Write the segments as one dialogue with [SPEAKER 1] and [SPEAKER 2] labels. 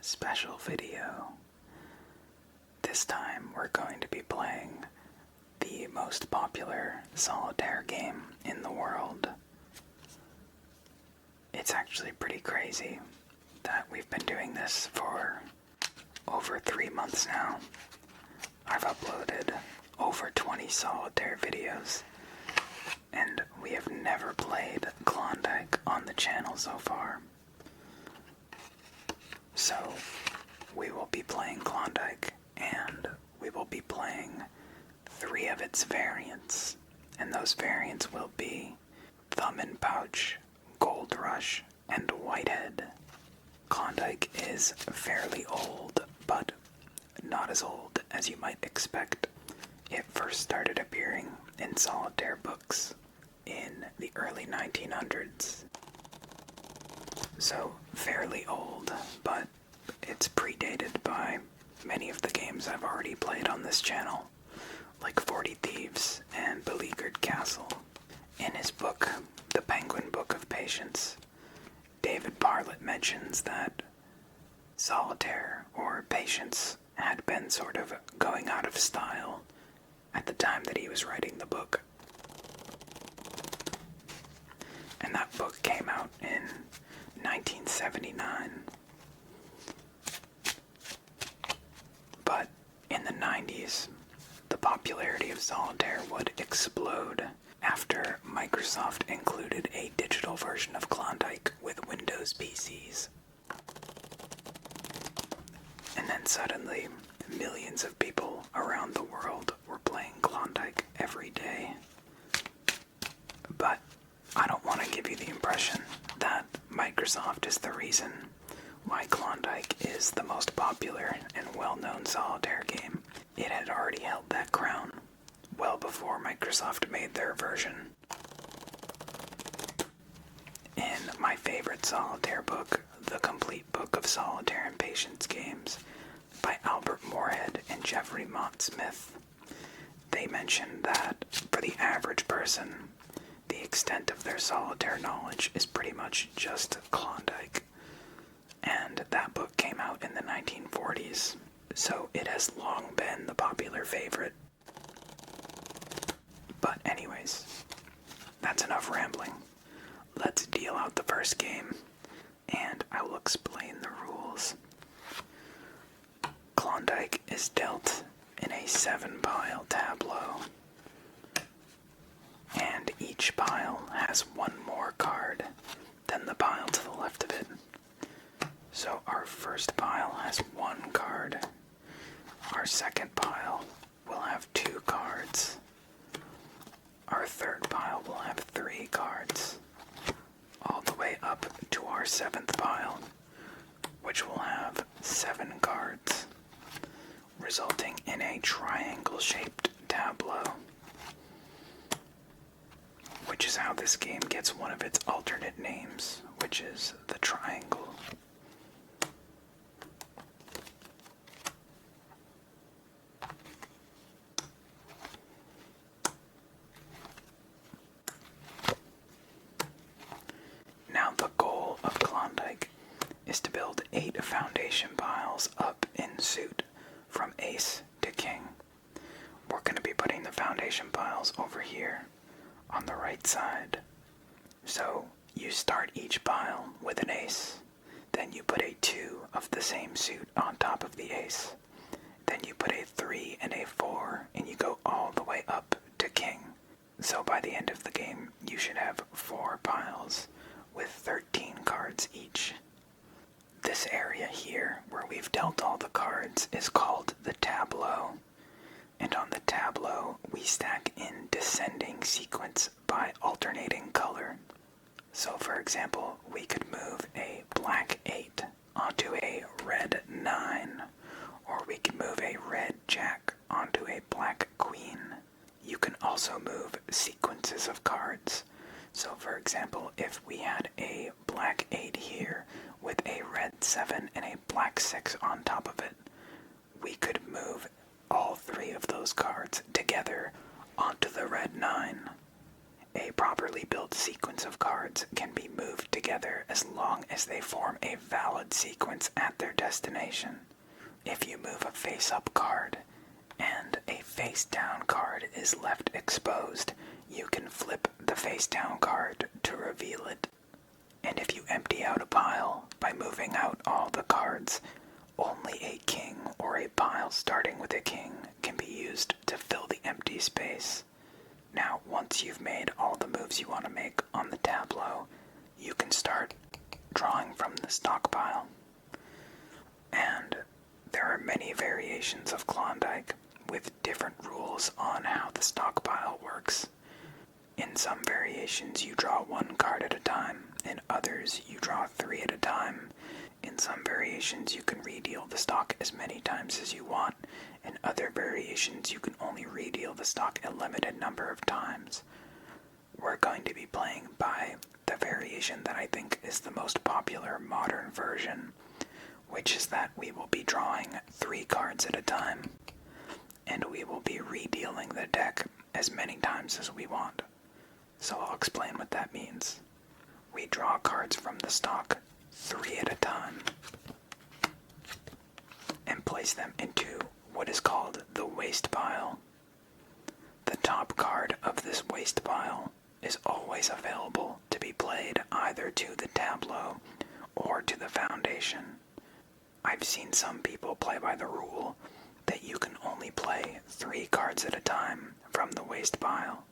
[SPEAKER 1] special video. This time we're going to be playing the most popular solitaire game in the world. It's actually pretty crazy that we've been doing this for over 3 months now. I've uploaded over 20 solitaire videos, and we have never played Klondike on the channel so far. So, we will be playing Klondike, and we will be playing 3 of its variants. And those variants will be Thumb and Pouch, Gold Rush, and Whitehead. Klondike is fairly old, but not as old as you might expect. It first started appearing in solitaire books in the early 1900s. So, fairly old, but it's predated by many of the games I've already played on this channel, like 40 Thieves and Beleaguered Castle. In his book, The Penguin Book of Patience, David Bartlett mentions that solitaire, or patience, had been sort of going out of style at the time that he was writing the book. And that book came out in 1979. But in the 90s, the popularity of solitaire would explode after Microsoft included a digital version of Klondike with Windows PCs. And then suddenly, millions of people around the world were playing Klondike every day. But I don't want to give you the impression that Microsoft is the reason why Klondike is the most popular and well-known solitaire game. It had already held that crown well before Microsoft made their version. In my favorite solitaire book, The Complete Book of Solitaire and Patience Games, by Albert Moorhead and Jeffrey Mott Smith, they mention that for the average person, the extent of their solitaire knowledge is pretty much just Klondike. And that book came out in the 1940s, so it has long been the popular favorite. But anyways, that's enough rambling. Let's deal out the first game, and I will explain the rules. Klondike is dealt in a 7-pile tableau, and each pile has one more card than the pile to the left of it. So our first pile has 1 card. Our second pile will have 2 cards. Our third pile will have 3 cards, all the way up to our 7th pile, which will have 7 cards, resulting in a triangle-shaped tableau, which is how this game gets one of its alternate names, which is the triangle. Now the goal of Klondike is to build 8 foundation piles up in suit from ace to king. We're going to be putting the foundation piles over here on the right side. So you start each pile with an ace, then you put a 2 of the same suit on top of the ace, then you put a 3 and a 4, and you go all the way up to king. So by the end of the game, you should have 4 piles with 13 cards each. This area here, where we've dealt all the cards, is called the tableau. And on the tableau, we stack in descending sequence by alternating color. So for example, we could move a black 8 onto a red 9, or we could move a red jack onto a black queen. You can also move sequences of cards. So for example, if we had a black 8 here with a red 7 and a black 6 on top of it, we could move all 3 of those cards together onto the red 9. A properly built sequence of cards can be moved together as long as they form a valid sequence at their destination. If you move a face-up card and a face-down card is left exposed, you can flip the face-down card to reveal it. And if you empty out a pile by moving out all the cards, only a king or a pile starting with a king can be used to fill the empty space. Now, once you've made all the moves you want to make on the tableau, you can start drawing from the stockpile. And there are many variations of Klondike with different rules on how the stockpile works. In some variations you draw one card at a time, in others you draw 3 at a time. In some variations you can redeal the stock as many times as you want. In other variations you can only redeal the stock a limited number of times. We're going to be playing by the variation that I think is the most popular modern version, which is that we will be drawing 3 cards at a time, and we will be redealing the deck as many times as we want. So I'll explain what that means. We draw cards from the stock 3 at a time and place them into what is called the waste pile. The top card of this waste pile is always available to be played either to the tableau or to the foundation. I've seen some people play by the rule that you can only play 3 cards at a time from the waste pile,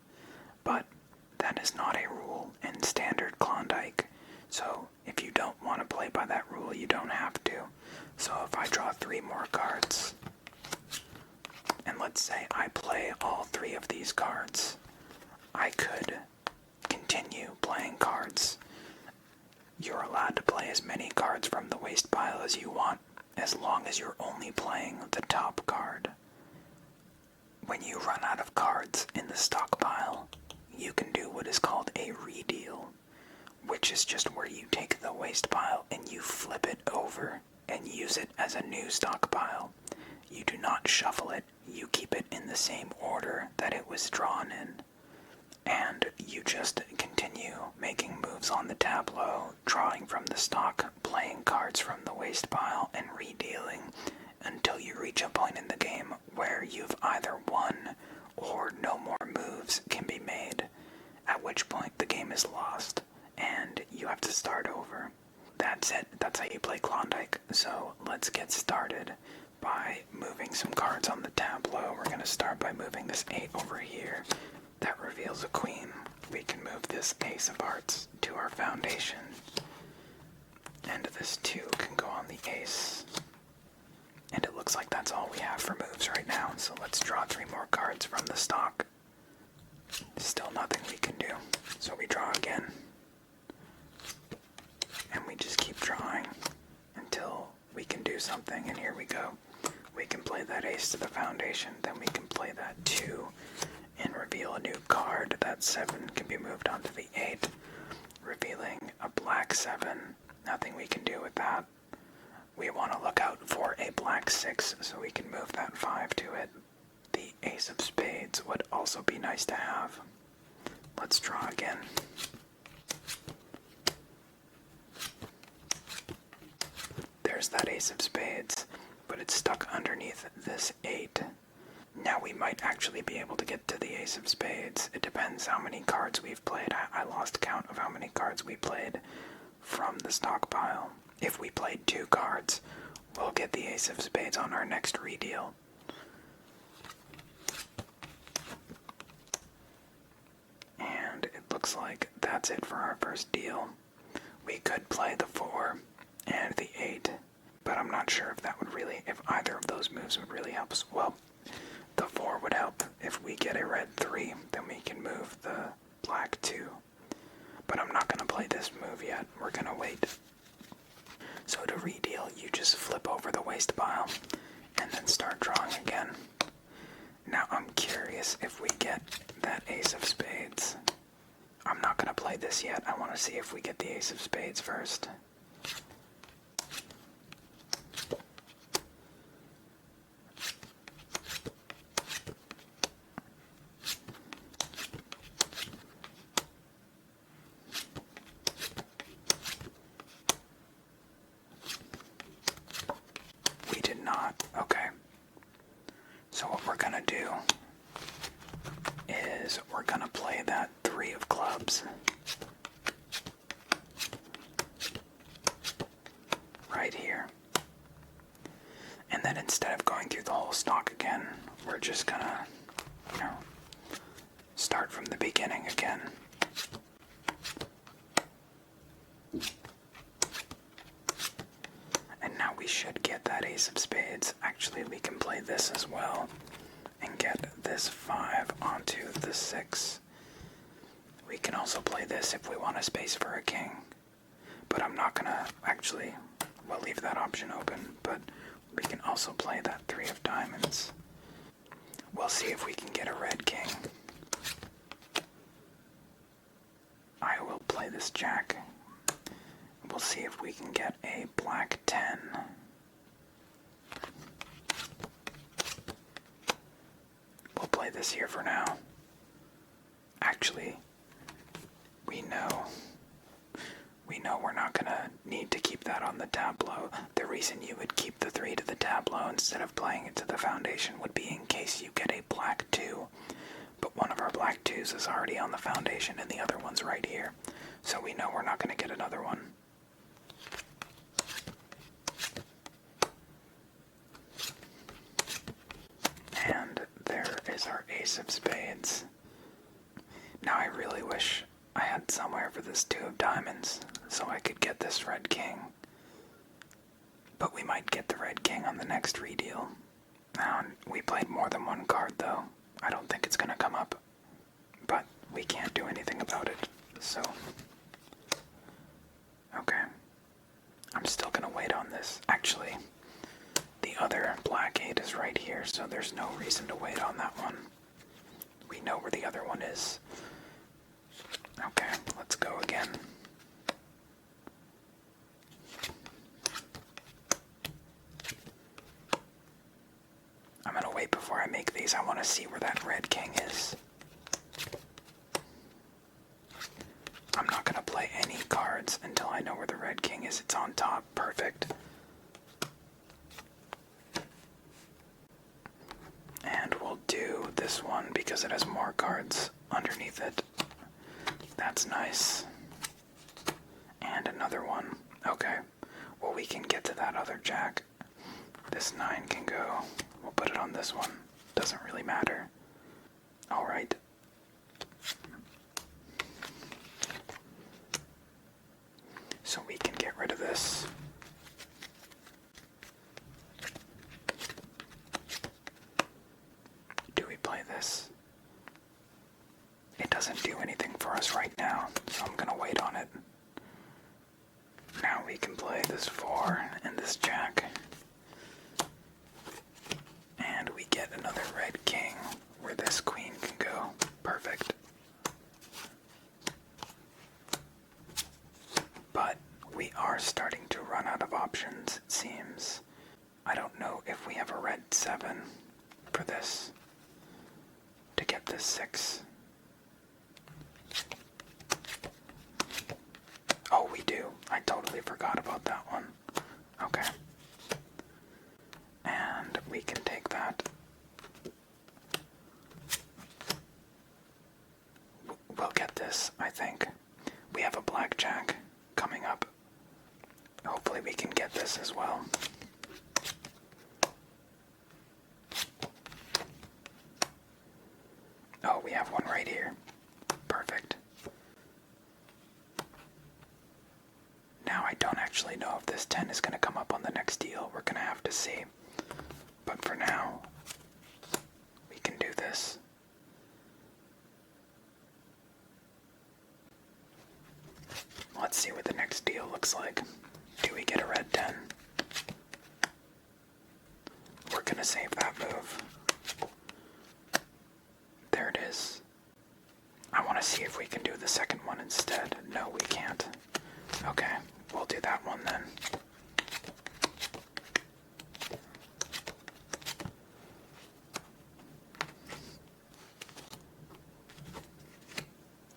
[SPEAKER 1] but that is not a rule in standard Klondike. So if you don't want to play by that rule, you don't have to. So if I draw 3 more cards, and let's say I play all 3 of these cards, I could continue playing cards. You're allowed to play as many cards from the waste pile as you want, as long as you're only playing the top card. When you run out of cards in the stockpile, you can do what is called a redeal, which is just where you take the waste pile and you flip it over and use it as a new stockpile. You do not shuffle it, you keep it in the same order that it was drawn in. And you just continue making moves on the tableau, drawing from the stock, playing cards from the waste pile, and redealing until you reach a point in the game where you've either won or no more moves can be made, at which point the game is lost and you have to start over. That's it. That's how you play Klondike. So let's get started by moving some cards on the tableau. We're going to start by moving this 8 over here. That reveals a queen. We can move this ace of hearts to our foundation. And this 2 can go on the ace. And it looks like that's all we have for moves right now. So let's draw 3 more cards from the stock. Still nothing we can do. So we draw again. And we just keep drawing until we can do something. And here we go. We can play that ace to the foundation. Then we can play that 2 and reveal a new card. That 7 can be moved onto the 8, revealing a black 7. Nothing we can do with that. We want to look out for a black 6, so we can move that 5 to it. The ace of spades would also be nice to have. Let's draw again. There's that ace of spades, but it's stuck underneath this 8. Now we might actually be able to get to the ace of spades. It depends how many cards we've played. I lost count of how many cards we played from the stockpile. If we played 2 cards, we'll get the ace of spades on our next redeal. And it looks like that's it for our first deal. We could play the 4 and the 8, but I'm not sure if either of those moves would really help us. Well, the 4 would help. If we get a red 3, then we can move the black 2. But I'm not going to play this move yet. We're going to wait. So to redeal, you just flip over the waste pile and then start drawing again. Now I'm curious if we get that ace of spades. I'm not going to play this yet. I want to see if we get the ace of spades first. times. Right here. And then instead of going through the whole stock again, we're just gonna, start from the beginning again. And now we should get that ace of spades. Actually, we can play this as well and get this 5 onto the 6. We can also play this if we want a space for a king. But I'm not gonna actually, we'll leave that option open, but we can also play that 3 of diamonds. We'll see if we can get a red king. I will play this jack. We'll see if we can get a black 10. We'll play this here for now. Actually, we know we're not gonna need to keep that on the tableau. The reason you would keep the 3 to the tableau instead of playing it to the foundation would be in case you get a black 2. But one of our black 2s is already on the foundation and the other one's right here. So we know we're not gonna get another one. And there is our ace of spades. Now I really wish I had somewhere for this 2 of diamonds so I could get this red king. But we might get the red king on the next redeal. Now, we played more than one card though. I don't think it's gonna come up. But we can't do anything about it, so. Okay. I'm still gonna wait on this. Actually, the other black 8 is right here, so there's no reason to wait on that one. We know where the other one is. Okay, let's go again. I'm gonna wait before I make these. I want to see where that red king is. I'm not gonna play any cards until I know where the red king is. It's on top. Perfect. And we'll do this one because it has more cards underneath it. That's nice. And another one. Okay. Well, we can get to that other jack. This 9 can go. We'll put it on this one. Doesn't really matter. Alright. So we can get rid of this. Do we play this? It doesn't do anything for us right now, so I'm gonna wait on it. Now we can play this 4 and this jack. And we get another red king where this queen can go. Perfect. But we are starting to run out of options, it seems. I don't know if we have a red 7 for this. To get this 6. Oh, we do. I totally forgot about that one. Okay. And we can take that. We'll get this, I think. We have a blackjack coming up. Hopefully we can get this as well. Oh, we have one right here. Perfect. Now I don't actually know if this 10 is going to come up on the next deal. We're going to have to see. But for now, we can do this. Let's see what the next deal looks like. Do we get a red 10? We're going to save that move. There it is. I want to see if we can do the second one instead. No, we can't. Okay, we'll do that one then.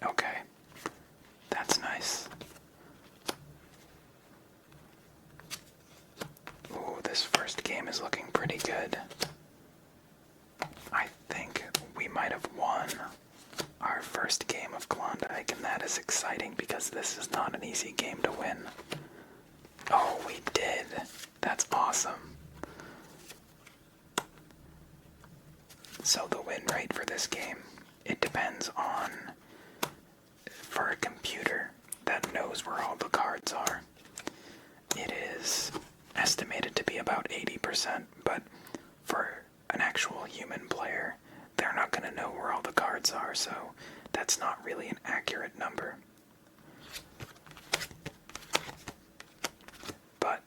[SPEAKER 1] Okay, that's nice. Ooh, this first game is looking pretty good. I think we might have won our first game of Klondike, and that is is exciting because this is not an easy game to win. Oh, we did. That's awesome. So the win rate for this game, it depends on, for a computer that knows where all the cards are, it is estimated to be about 80%, but for an actual human player, they're not going to know where all the cards are, so that's not really an accurate number. But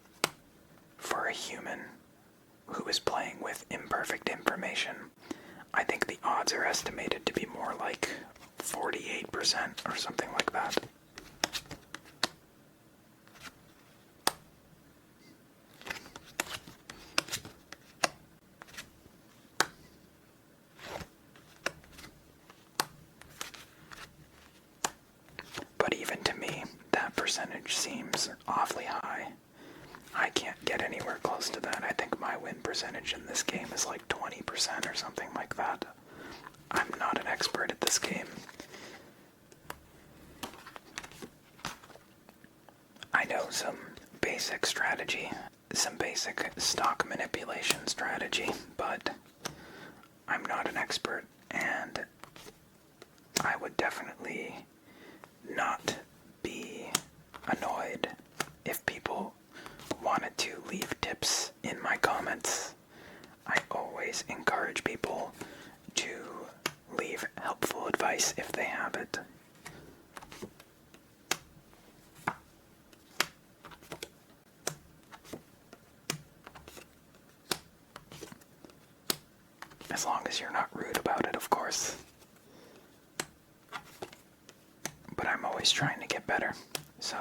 [SPEAKER 1] for a human who is playing with imperfect information, I think the odds are estimated to be more like 48% or something like that. But even to me, that percentage seems awfully high. I can't get anywhere close to that. I think my win percentage in this game is like 20% or something like that. I'm not an expert at this game. I know some basic strategy, some basic stock manipulation strategy, but I'm not an expert, and I would definitely not be annoyed if people wanted to leave tips in my comments. I always encourage people to leave helpful advice if they have it. As long as you're not rude about it, of course. But I'm always trying to get better, so.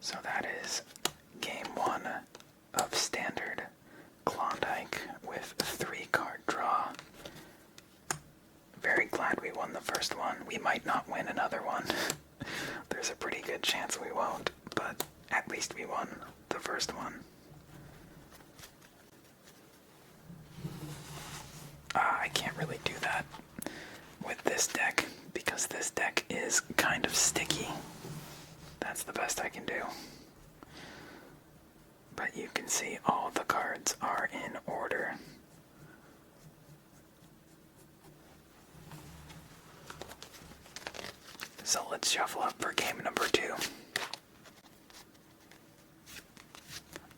[SPEAKER 1] So that is game 1 of standard Klondike with 3-card draw. Very glad we won the first one. We might not win another one. There's a pretty good chance we won't, but at least we won the first one. I can't really do that with this deck because this deck is kind of sticky. That's the best I can do. But you can see all the cards are in order. So let's shuffle up for game number 2.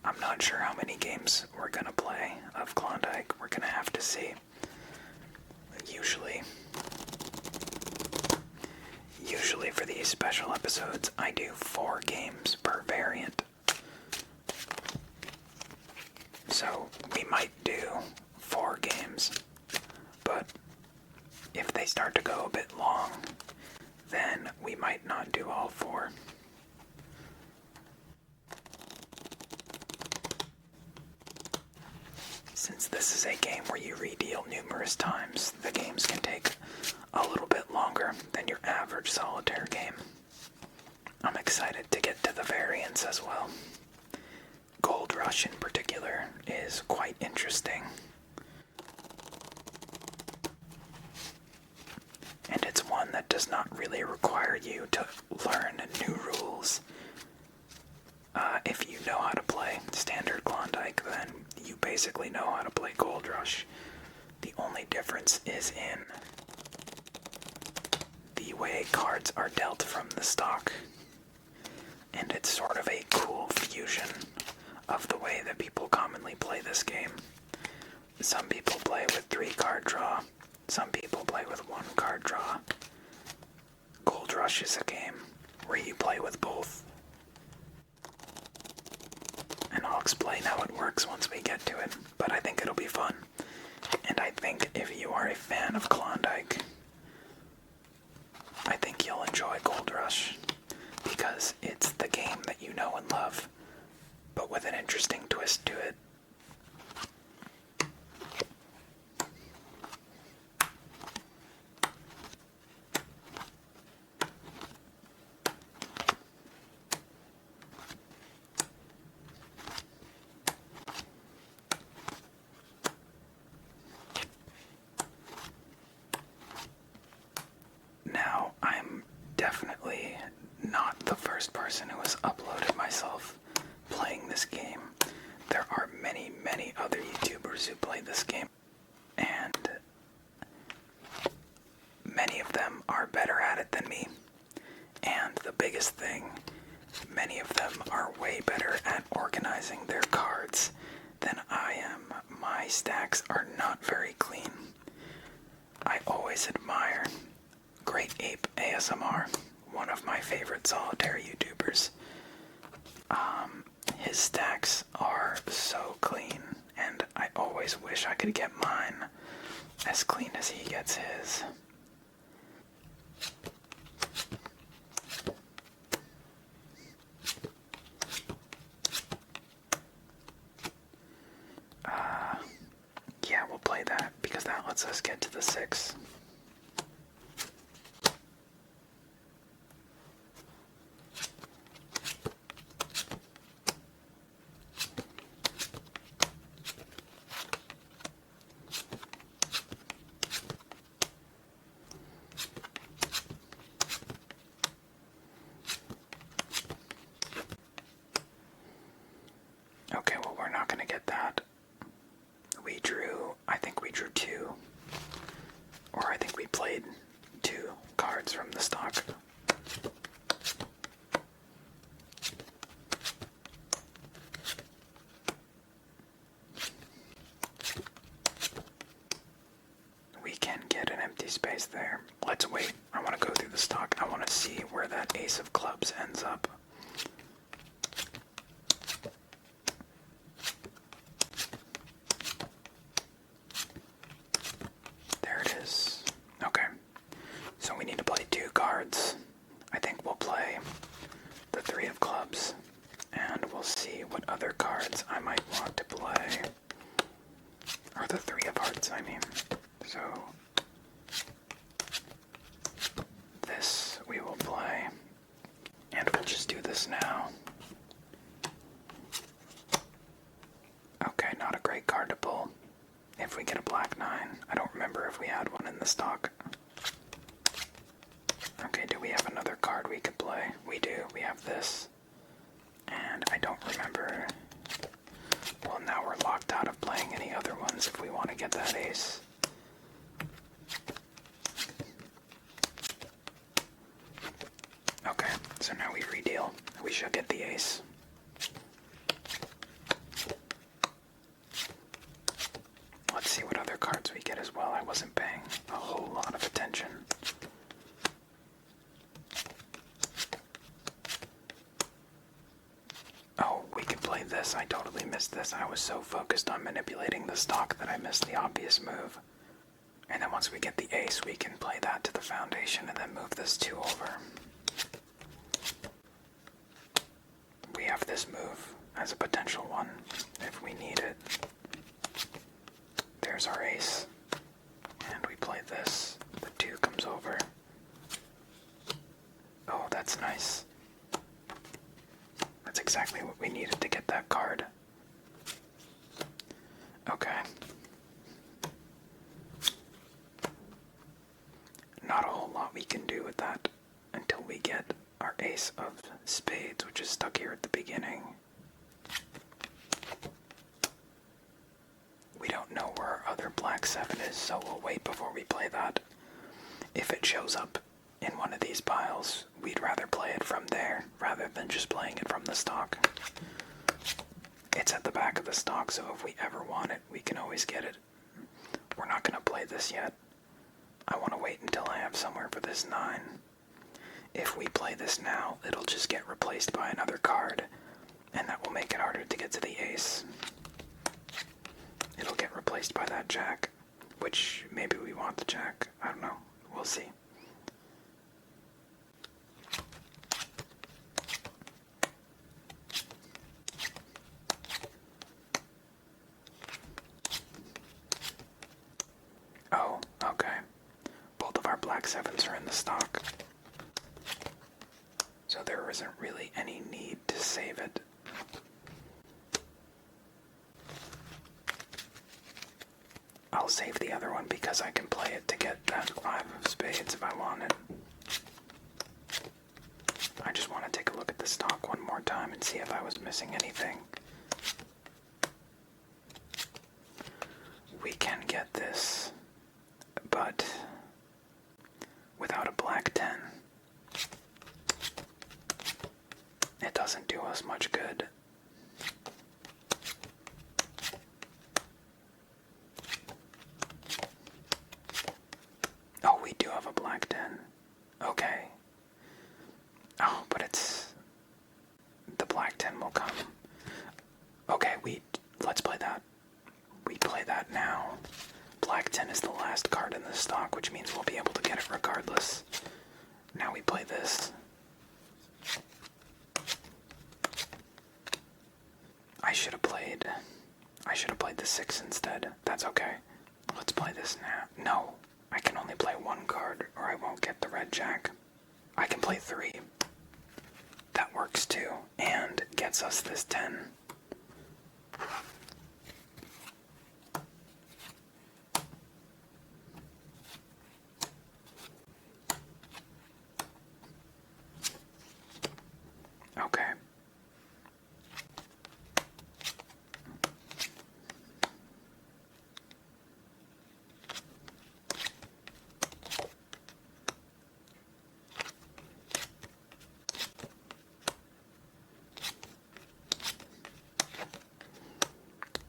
[SPEAKER 1] I'm not sure how many games we're gonna play of Klondike. We're gonna have to see. Usually for these special episodes, I do 4 games per variant. So we might do 4 games, but if they start to go a bit long, then we might not do all 4. Since this is a game where you redeal numerous times, the games can take a little bit longer than your average solitaire game. I'm excited to get to the variants as well. Gold Rush in particular is quite interesting. And it's one that does not really require you to learn new rules. If you know how to play standard Klondike, then you basically know how to play Gold Rush. The only difference is in the way cards are dealt from the stock. And it's sort of a cool fusion of the way that people commonly play this game. Some people play with 3-card draw. Some people play with 1-card draw. Gold Rush is a game where you play with both. And I'll explain how it works once we get to it, but I think it'll be fun. And I think if you are a fan of Klondike, I think you'll enjoy Gold Rush, because it's the game that you know and love, but with an interesting twist to it. person who has uploaded myself playing this game. There are many, many other YouTubers who play this game, and many of them are better at it than me. And the biggest thing, many of them are way better at organizing their cards than I am. My stacks are not very clean. I always admire Great Ape ASMR, one of my favorite solitaire YouTubers. His stacks are so clean, and I always wish I could get mine as clean as he gets his. Yeah, we'll play that because that lets us get to the 6. Okay, well, we're not going to get that. I think we drew 2. Or I think we played 2 cards from the stock. We can get an empty space there. Let's wait. I want to go through the stock. I want to see where that ace of clubs ends up. There it is. Okay. So we need to play 2 cards. I think we'll play the 3 of clubs, and we'll see what other cards I might want to play. Or the 3 of hearts, I mean. So this we will play, and we'll just do this now. Okay, not a great card to pull. If we get a black 9, I don't remember if we had one in the stock. Okay, do we have another card we could play? We do, we have this. And I don't remember. Well, now we're locked out of playing any other ones if we want to get that ace. Okay, so now we redeal. We should get the ace. Let's see what other cards we get as well. I wasn't paying a whole lot of attention. Oh, we could play this. I totally missed this. I was so focused on manipulating the stock that I missed the obvious move. And then once we get the ace, we can play that to the foundation and then move this 2 over. We have this move as a potential one if we need it. There's our ace. And we play this. The 2 comes over. Oh, that's nice. That's exactly what we needed to get that card. Okay. Not a whole lot we can do with that until we get our ace of spades, which is stuck here at the beginning. We don't know where our other black 7 is, so we'll wait before we play that. If it shows up in one of these piles, we'd rather play it from there rather than just playing it from the stock. It's at the back of the stock, so if we ever want it, we can always get it. We're not going to play this yet. I want to wait until I have somewhere for this 9. If we play this now, it'll just get replaced by another card, and that will make it harder to get to the ace. It'll get replaced by that jack, which maybe we want the jack. I don't know. We'll see. Oh, okay. Both of our black 7s are in the stock. So there isn't really any need to save it. I'll save the other one because I can play it to get that 5 of spades if I want it. I just want to take a look at the stock one more time and see if I was missing anything. We can get this, but without a black 10, it doesn't do us much good. Oh, we do have a black 10. Okay. Oh, but it's... the black 10 will come. Okay, let's play that. We play that now. Black 10 is the last card in the stock, which means we'll be able to get it regardless. Now we play this. I should have played the 6 instead. That's okay. Let's play this now. No, I can only play one card or I won't get the red jack. I can play 3. That works too, and gets us this 10. Okay.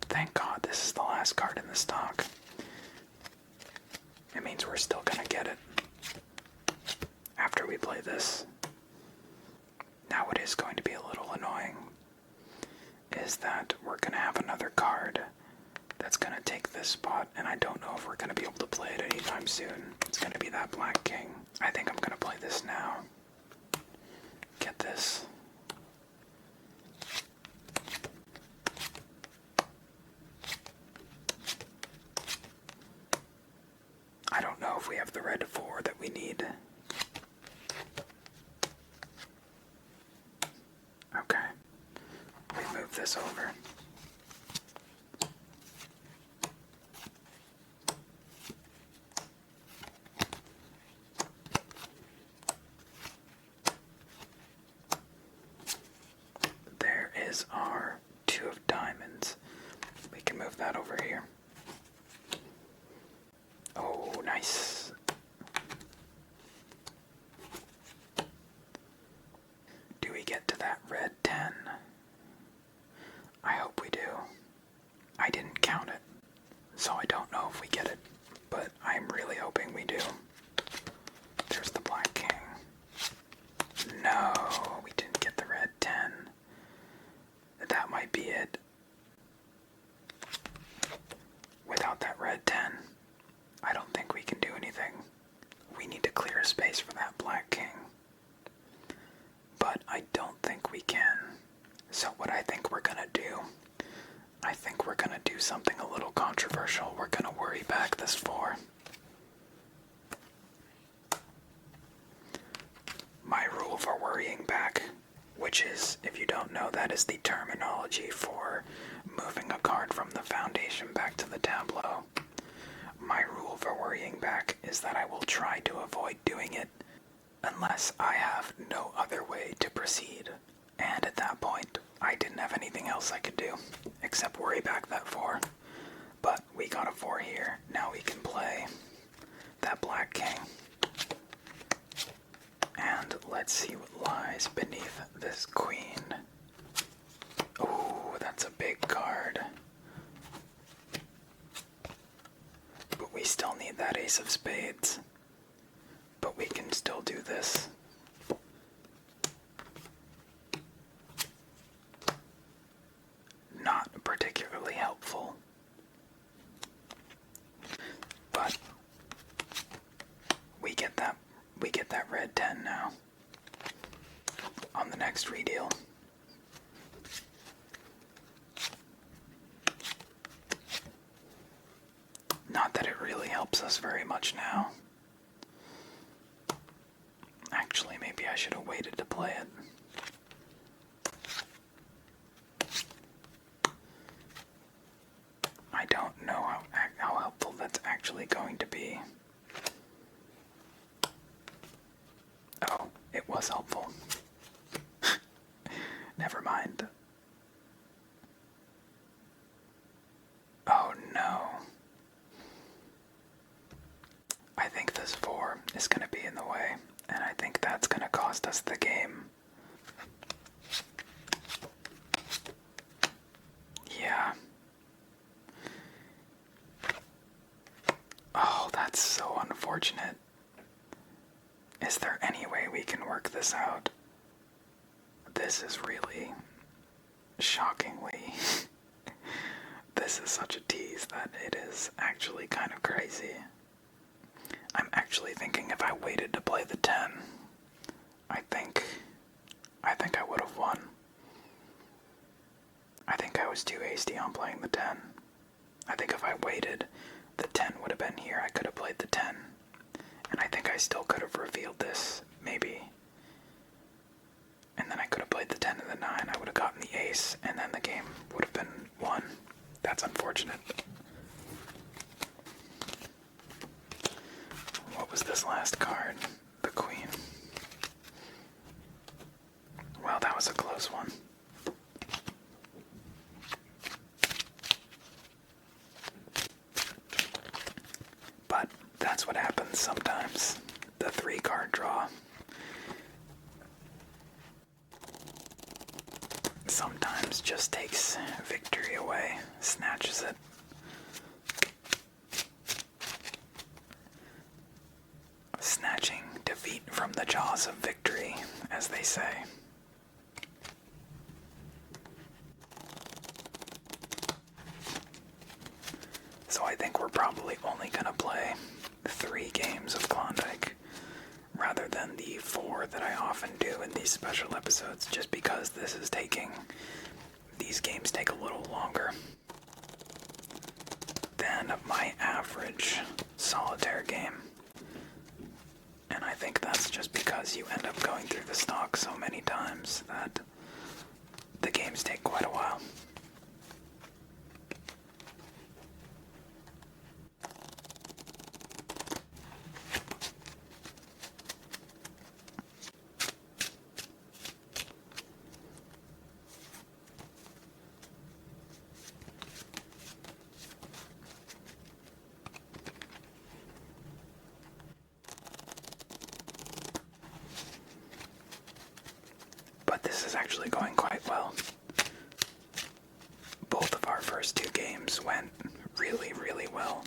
[SPEAKER 1] Thank God this is the last card in the stock. It means we're still gonna get it after we play this. Now what is going to be a little annoying is that we're gonna have another card that's gonna take this spot, and I don't know if we're gonna be able to play it anytime soon. It's gonna be that black king. I think I'm gonna play this now. Get this. I don't know if we have the red 4 that we need. Okay. We move this over. There is our 2 of diamonds. We can move that over here. Oh, nice. Do we get to that red 10? I hope we do. I didn't count it, so I don't know if we get it, but I'm really hoping we do. There's the black king. No, we didn't get the red 10. That might be it. Without that red 10, I don't think we can do anything. We need to clear a space for that black king. But I don't think we can. So what I think we're gonna do, I think we're gonna do something a little controversial. We're gonna worry back this 4. My rule for worrying back, which is, if you don't know, that is the terminology for moving a card from the foundation back to the tableau. My rule for worrying back is that I will try to avoid doing it unless I have no other way to proceed. And at that point, I didn't have anything else I could do except worry back that 4. But we got a 4 here. Now we can play that black king. And let's see what lies beneath this queen. Ooh, that's a big card. But we still need that ace of spades. But we can still do this. Not particularly helpful. But we get that red 10 now. On the next redeal. Not that it really helps us very much now. Actually, maybe I should have waited to play it. I don't know how helpful that's actually going to be. Oh, it was helpful. is going to be in the way, and I think that's going to cost us the game. Yeah. Oh, that's so unfortunate. Is there any way we can work this out? This is really shockingly. This is such a tease that it is actually kind of crazy. I'm actually thinking if I waited to play the 10, I think I would have won. I think I was too hasty on playing the 10. I think if I waited, the 10 would have been here. I could have played the 10. And I think I still could have revealed this, maybe. And then I could have played the 10 and the 9. I would have gotten the ace, and then the game would have been won. That's unfortunate. What was this last card? The queen. Well, that was a close one. But that's what happens sometimes. The 3-card draw. Sometimes just takes victory away, snatches it. Snatching defeat from the jaws of victory, as they say. So I think we're probably only going to play 3 games of Klondike, rather than the 4 that I often do in these special episodes, just because these games take a little longer than my average solitaire game. And I think that's just because you end up going through the stock so many times that the games take quite a while. But this is actually going quite well. Both of our first 2 games went really, really well.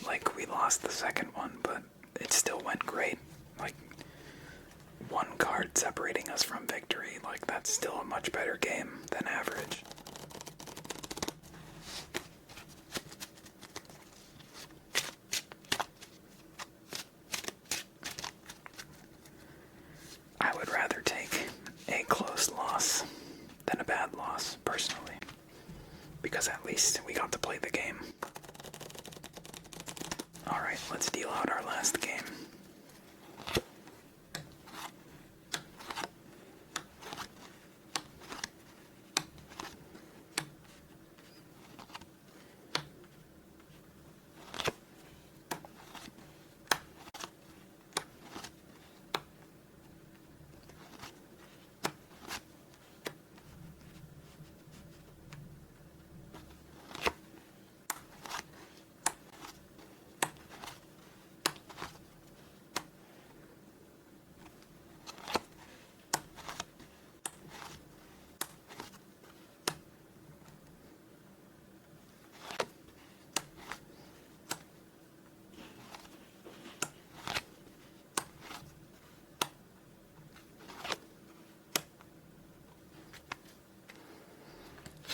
[SPEAKER 1] Like, we lost the second one, but it still went great. Like, 1 card separating us from victory. Like, that's still a much better game than average. I would rather take a close loss than a bad loss, personally, because at least we got to play the game. Alright, let's deal out our last game.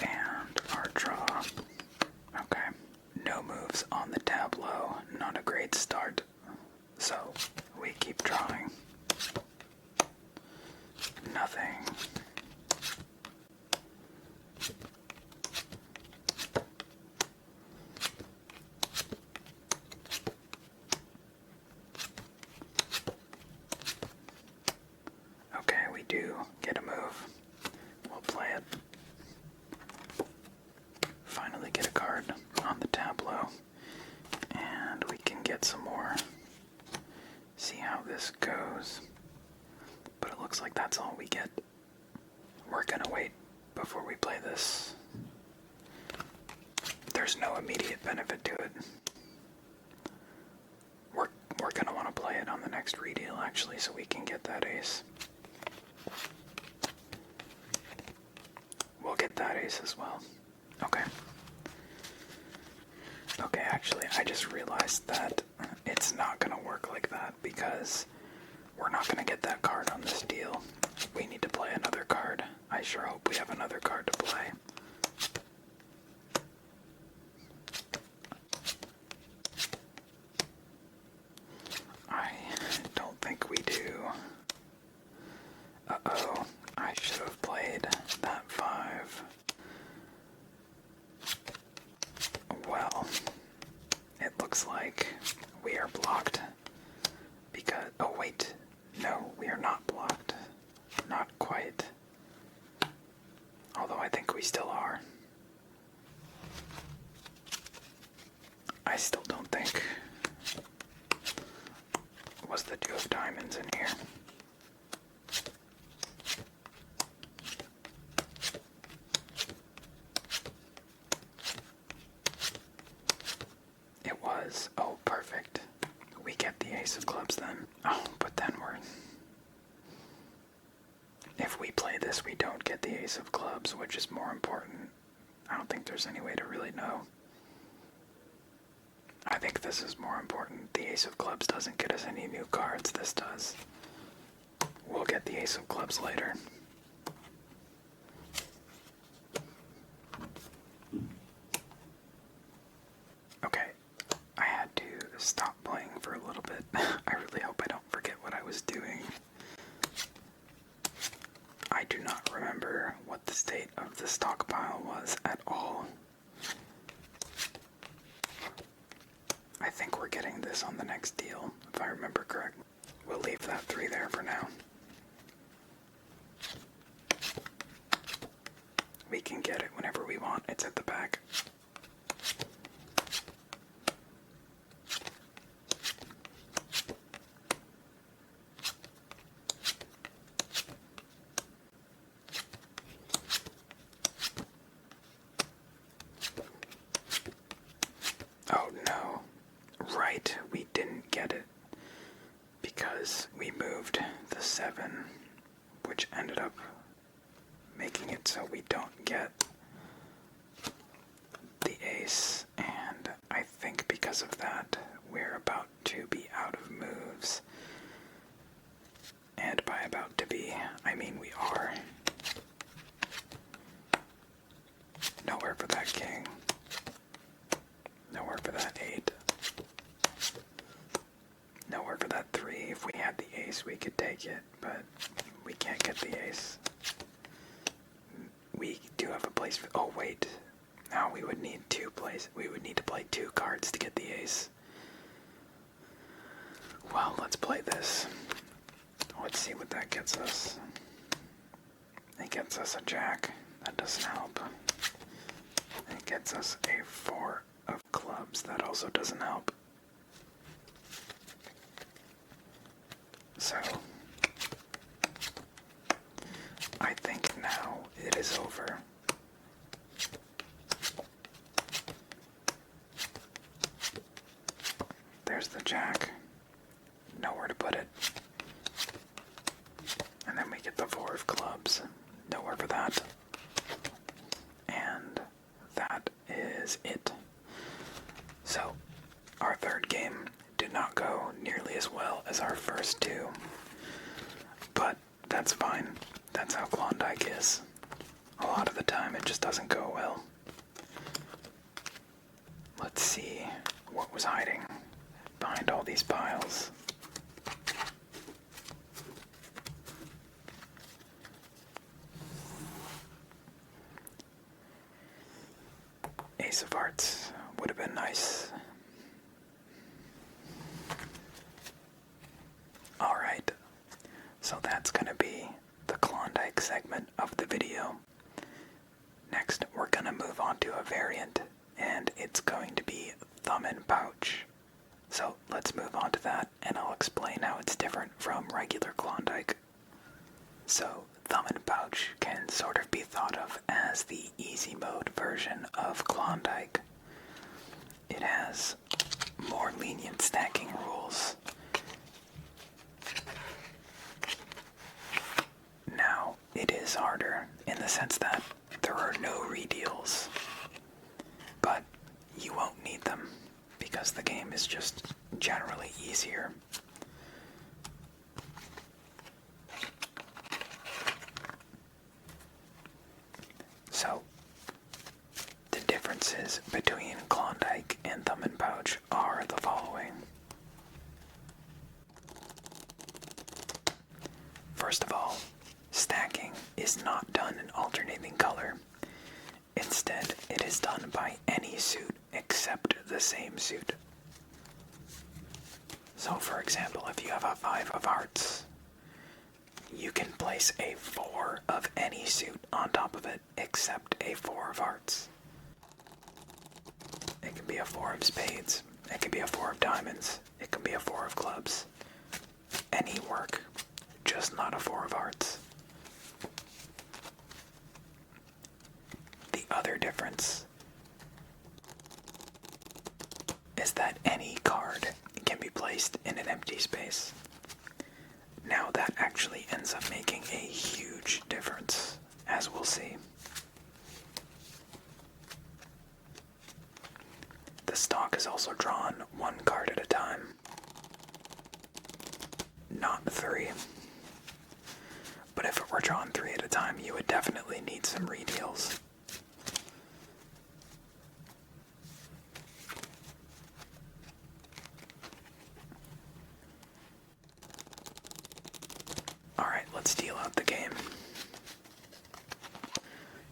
[SPEAKER 1] And our draw. Okay. No moves on the tableau. Not a great start. So, we keep drawing. Nothing. Okay, we do get a move. We'll play it. Finally get a card on the tableau. And we can get some more. See how this goes. But it looks like that's all we get. We're gonna wait before we play this. There's no immediate benefit to it. We're going to want to play it on the next redeal, actually, so we can get that ace. We'll get that ace as well. Okay. Okay, actually, I just realized that it's not going to work like that because we're not going to get that card on this deal. We need to play another card. I sure hope we have another card to play. I don't think we do. Uh-oh, I should have played that 5. Well, it looks like we are blocked because, oh wait, no, we are not blocked. Not quite. Although I think we still are. I still don't think. Was the 2 of diamonds in here? It was. Oh, perfect. We get the ace of clubs then. Oh, but then if we play this, we don't get the ace of clubs, which is more important. I don't think there's any way to really know. I think this is more important. The ace of clubs doesn't get us any new cards. This does. We'll get the ace of clubs later. Okay. I had to stop playing for a little bit. I really hope I don't forget what I was doing. I do not remember what the state of the stockpile was at all. I think we're getting this on the next deal, if I remember correct. We'll leave that 3 there for now. We can get it whenever we want. It's at the back. Oh no. Right, we didn't get it because we moved the 7, which ended up making it so we don't get the ace, and I think because of that we're about to be out of moves. And by about to be, I mean we are. Nowhere for that king. Nowhere for that 8. Nowhere for that 3. If we had the ace, we could take it, but we can't get the ace. We do have a place for. Oh wait, now we would need 2 plays. We would need to play 2 cards to get the ace. Well, let's play this. Let's see what that gets us. It gets us a jack. That doesn't help. It gets us a 4 of clubs. That also doesn't help. So, I think now it is over. There's the jack. Nowhere to put it. And then we get the 4 of clubs. Nowhere for that. And that is it. So, our third game did not go nearly as well as our first 2. But that's fine. That's how Klondike is. A lot of the time it just doesn't go well. Let's see what was hiding behind all these piles. Ace of Hearts would have been nice. Alright, so that's going to be the Klondike segment of the video. Next, we're going to move on to a variant, and it's going to be thumb and pouch. So let's move on to that, and I'll explain how it's different from regular Klondike. So, thumb and pouch can sort of be thought of as the easy mode version of Klondike. It has more lenient stacking rules, the sense that there are no redeals, but you won't need them because the game is just generally easier. So, the differences between Klondike and Thumb and Pouch are the following. First of all, stacking is not done in alternating color. Instead, it is done by any suit except the same suit. So for example, if you have a 5 of hearts, you can place a 4 of any suit on top of it except a 4 of hearts. It can be a 4 of spades, it can be a 4 of diamonds, it can be a 4 of clubs. Any work, just not a 4 of hearts. The other difference is that any card can be placed in an empty space. Now that actually ends up making a huge difference, as we'll see. The stock is also drawn 1 card at a time, not 3. But if it were drawn 3 at a time, you would definitely need some redeals. Alright, let's deal out the game.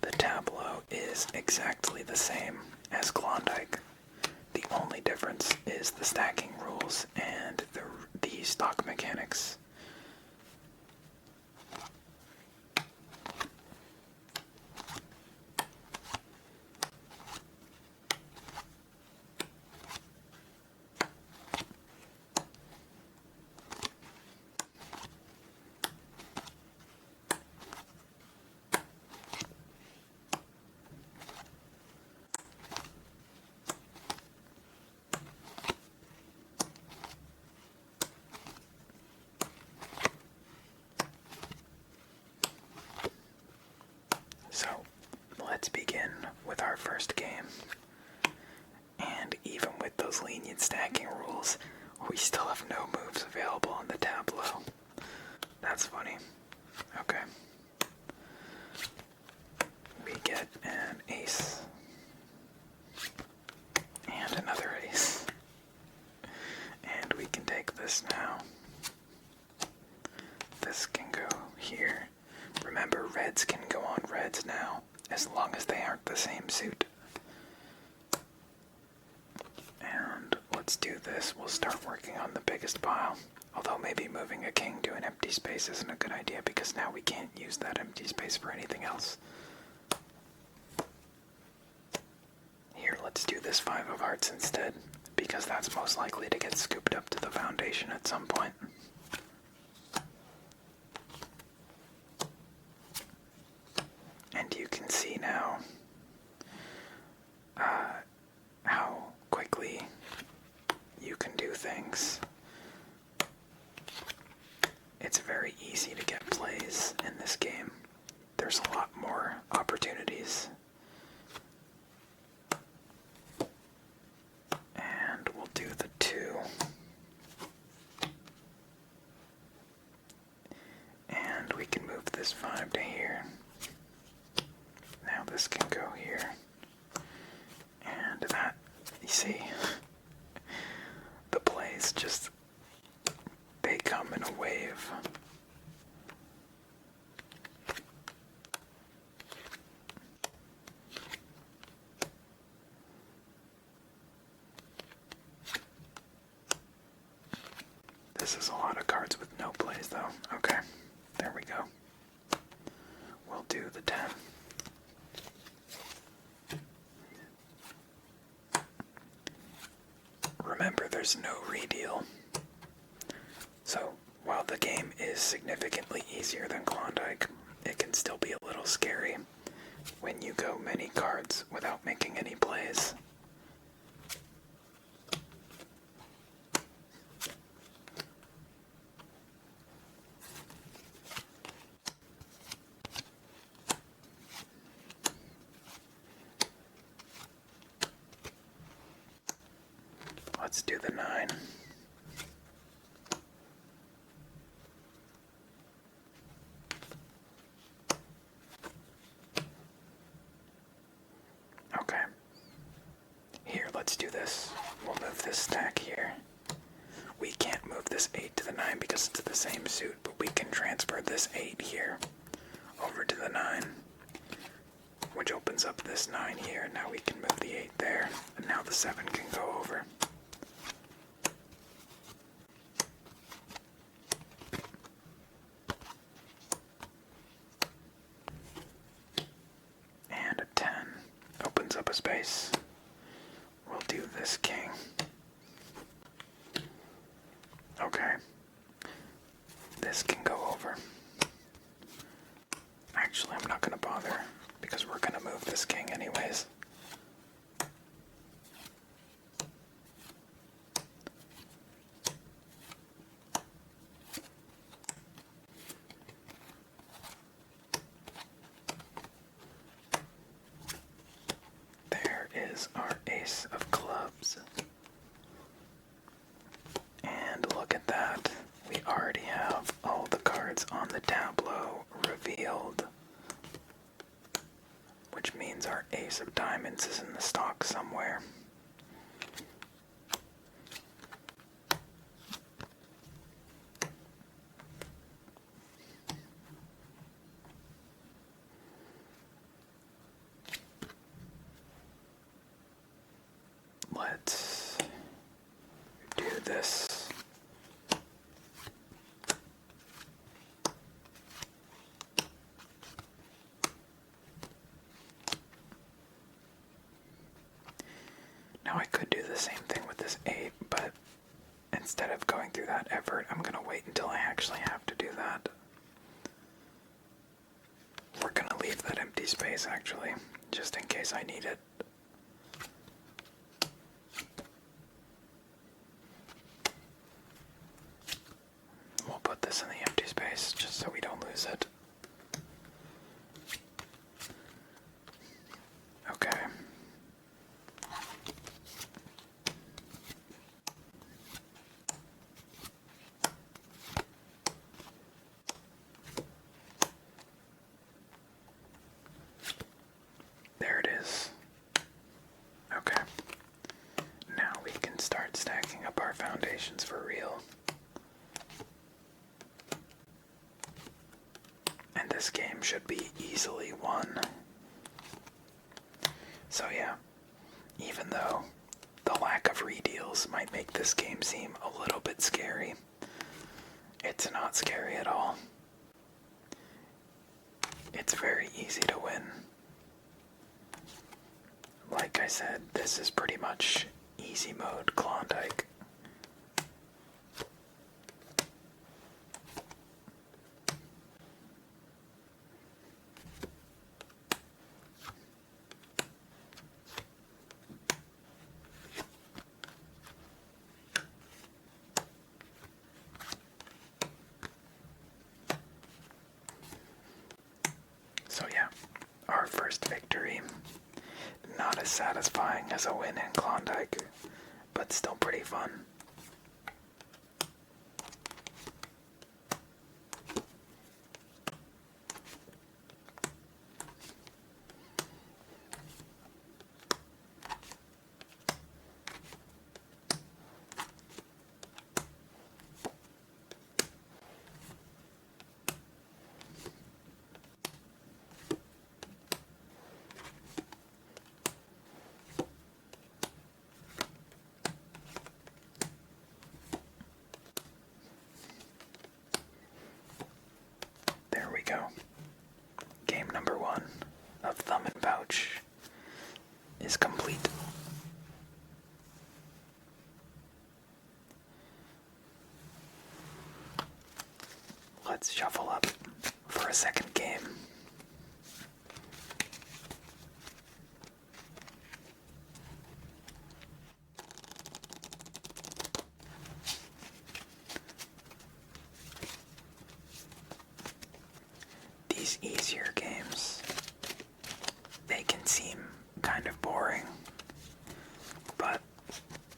[SPEAKER 1] The tableau is exactly the same as Klondike. The only difference is the stacking rules and the stock mechanics. So, let's begin with our first game. And even with those lenient stacking rules, we still have no moves available on the tableau. That's funny. Okay. We get an ace. And another ace. And we can take this now. This can go here. Remember, reds can go on reds now, as long as they aren't the same suit. And let's do this. We'll start working on the biggest pile. Although maybe moving a king to an empty space isn't a good idea, because now we can't use that empty space for anything else. Here, let's do this 5 of hearts instead, because that's most likely to get scooped up to the foundation at some point. And you can see now how quickly you can do things. It's very easy to get plays in this game. There's a lot more opportunities. And we'll do the 2. And we can move this 5 to here. Now this can go here. And that, you see, the plays just, they come in a wave. This is a lot of cards with no plays though. Okay, there we go. We'll do the 10. Remember, there's no redeal. So, while the game is significantly easier than Klondike, it can still be a little scary when you go many cards without making any plays. let's do the 9. Okay. Here, let's do this. We'll move this stack here. We can't move this 8 to the 9 because it's the same suit, but we can transfer this 8 here over to the 9, which opens up this 9 here. Now we can move the 8 there, and now the 7 can go over. And a 10 opens up a space. We'll do this king. Okay. This can go over. Actually, I'm not going to bother because we're going to move this king anyways. There is our ace of clubs. And look at that. We already have all the cards on the tableau revealed. Which means our ace of diamonds is in the stock somewhere. Let's do this. Now I could do the same thing with this 8, but instead of going through that effort, I'm going to wait until I actually have to do that. We're going to leave that empty space, actually, just in case I need it. We'll put this in the empty space, just so we don't lose it. Okay. There it is. Okay. Now we can start stacking up our foundations for real. And this game should be easily won. So yeah, even though the lack of redeals might make this game seem a little bit scary, it's not scary at all. It's very easy to win. Like I said, this is pretty much easy mode Klondike. So yeah, our first victory. Not as satisfying as a win in Klondike, but still pretty fun. Go. Game number 1 of Thumb and Pouch is complete. Let's shuffle up for a second game. These easier games, they can seem kind of boring, but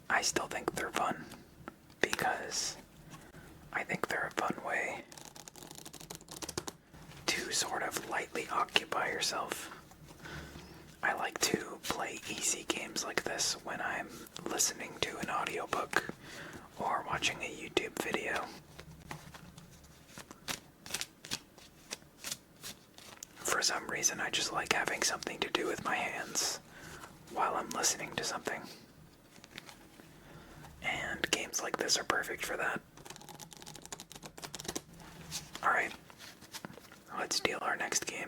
[SPEAKER 1] I still think they're because I think they're a fun way to sort of lightly occupy yourself. I like to play easy games like this when I'm listening to an audiobook or watching a YouTube video. For some reason, I just like having something to do with my hands while I'm listening to something. And games like this are perfect for that. Alright, let's deal our next game.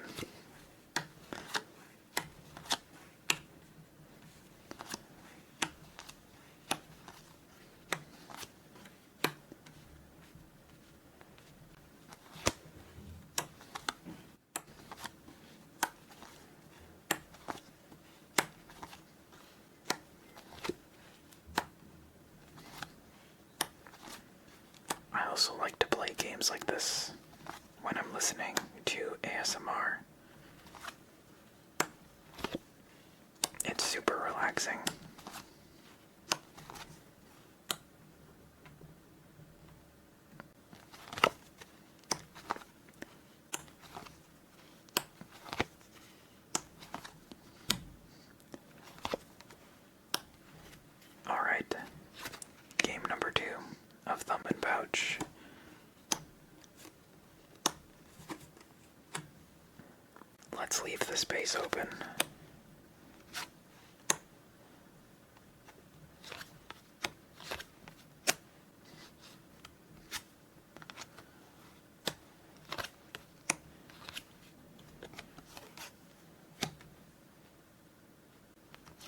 [SPEAKER 1] I also like to play games like this when I'm listening to ASMR. It's super relaxing. Alright, game number 2 of Thumb and Pouch. Let's leave the space open.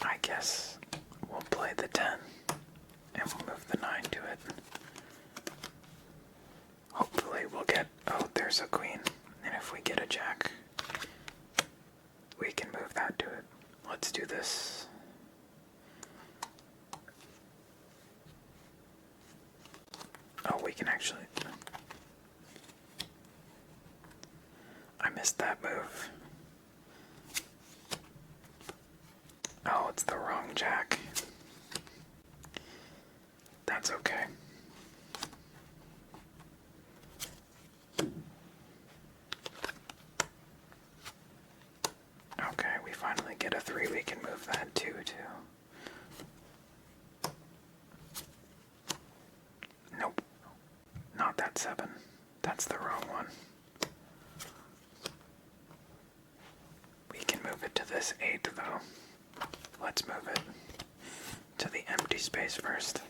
[SPEAKER 1] I guess we'll play the 10 and we'll move the 9 to it. Hopefully we'll get, oh, there's a queen, and if we get a jack, we can move that to it. Let's do this. Oh, we can actually... I missed that move. Oh, it's the wrong jack. That's okay. Okay, we finally get a 3. We can move that 2 too. Nope. Not that 7. That's the wrong one. We can move it to this 8 though. Let's move it to the empty space first.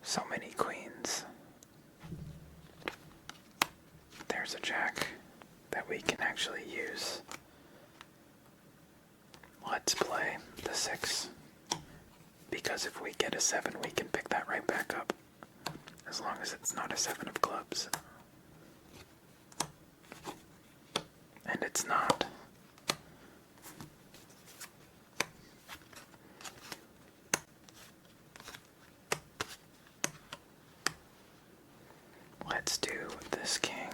[SPEAKER 1] So many queens. There's a jack that we can actually use. Let's play the 6. Because if we get a 7, we can pick that right back up. As long as it's not a 7 of clubs. And it's not. Let's do this king.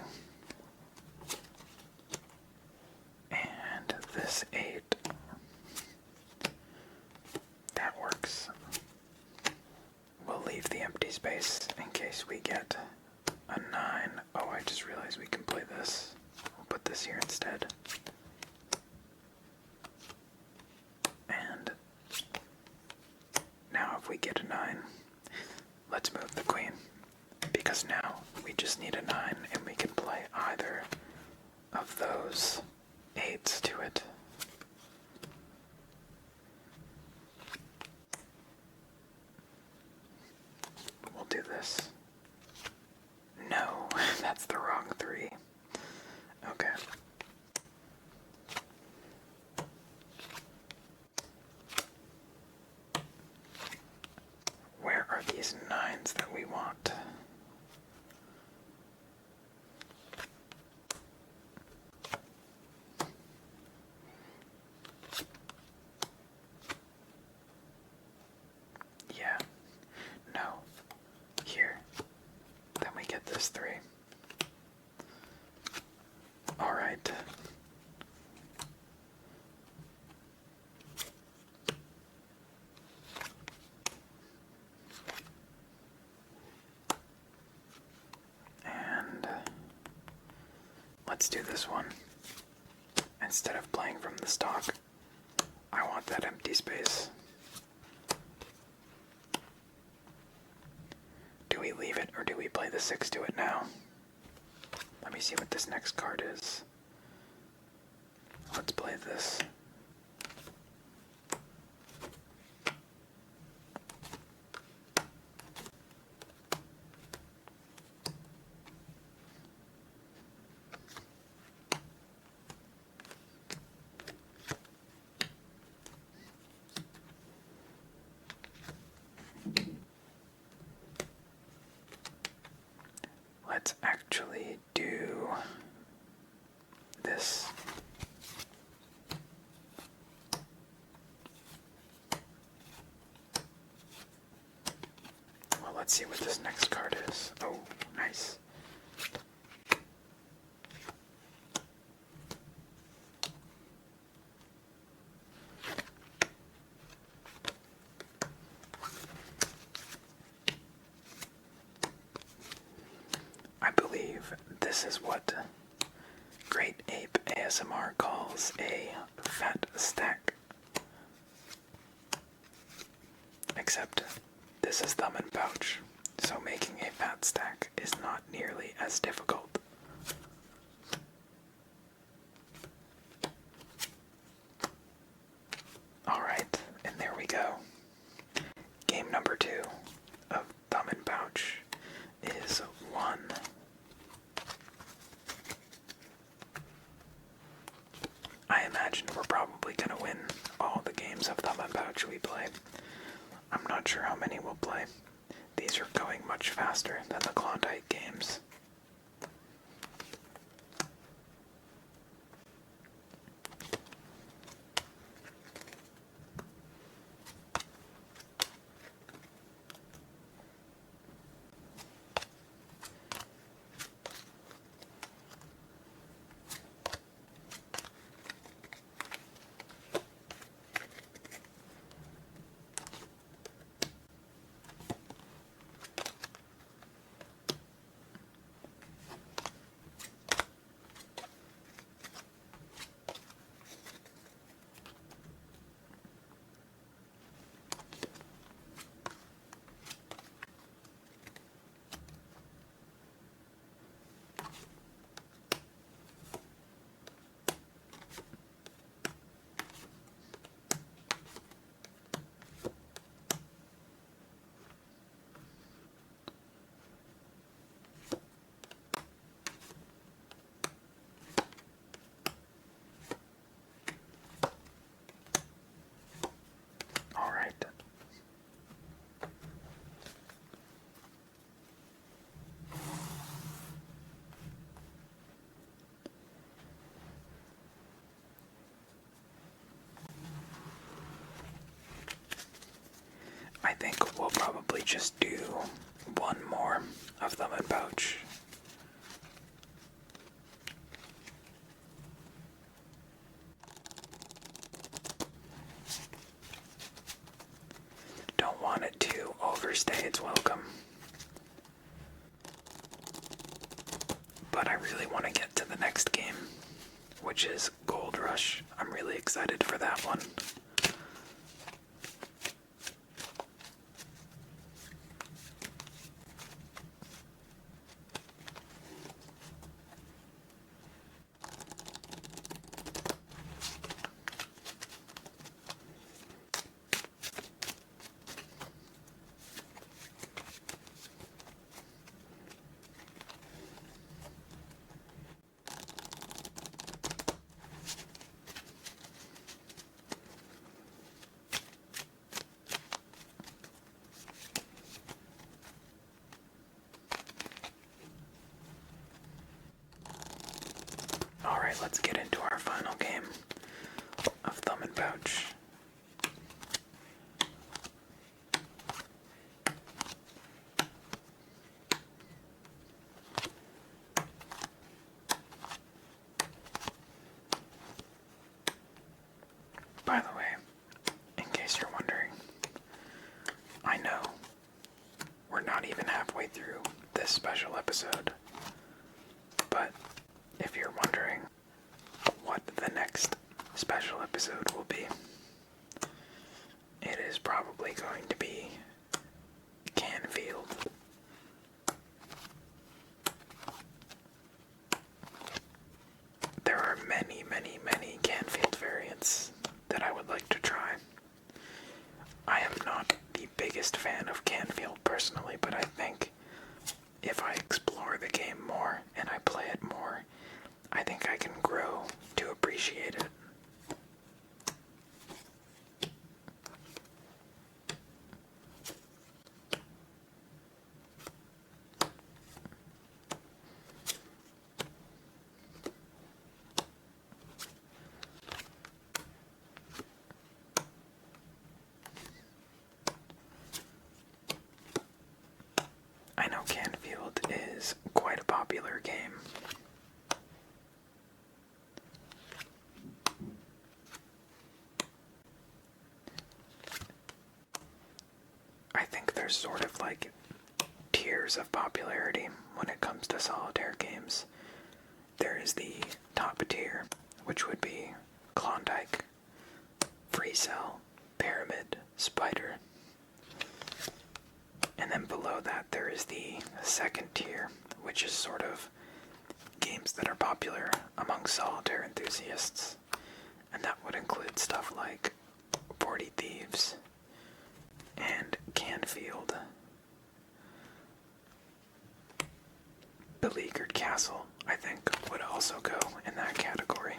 [SPEAKER 1] And this 8. That works. We'll leave the empty space in case we get a 9. Oh, I just realized we can play this. We'll put this here instead. And now if we get a 9, let's move the queen. Because now we just need a 9 and we can play either of those 8s to it. We'll do this. No, that's the wrong 3. Okay. Where are these 9s that we want? do this one. Instead of playing from the stock, I want that empty space. Do we leave it or do we play the 6 to it now? Let me see what this next card is. Let's play this. Let's actually do this. Well, let's see what this next card is. Oh, nice. I believe this is what Great Ape ASMR calls a fat stack. Except this is thumb and pouch, so making a fat stack is not nearly as difficult. Alright, and there we go. Game number 2 of thumb and pouch is won. I imagine we're probably going to win all the games of thumb and pouch we play. I'm not sure how many we'll play. These are going much faster than the Klondike games. Alright. I think we'll probably just do one more of thumb and pouch. Don't want it to overstay its welcome. But I really want to get to the next game, which is Gold Rush. I'm really excited for that one. Alright, let's get into our final game of thumb and pouch. By the way, in case you're wondering, I know we're not even halfway through this special episode, but if you're wondering I can grow to appreciate it. I know Canfield is quite a popular game. I think there's sort of like tiers of popularity when it comes to solitaire games. There is the top tier, which would be Klondike, Free Cell, Pyramid, Spider. And then below that there is the second tier, which is sort of games that are popular among solitaire enthusiasts. And that would include stuff like 40 Thieves and Canfield. Beleaguered Castle, I think, would also go in that category.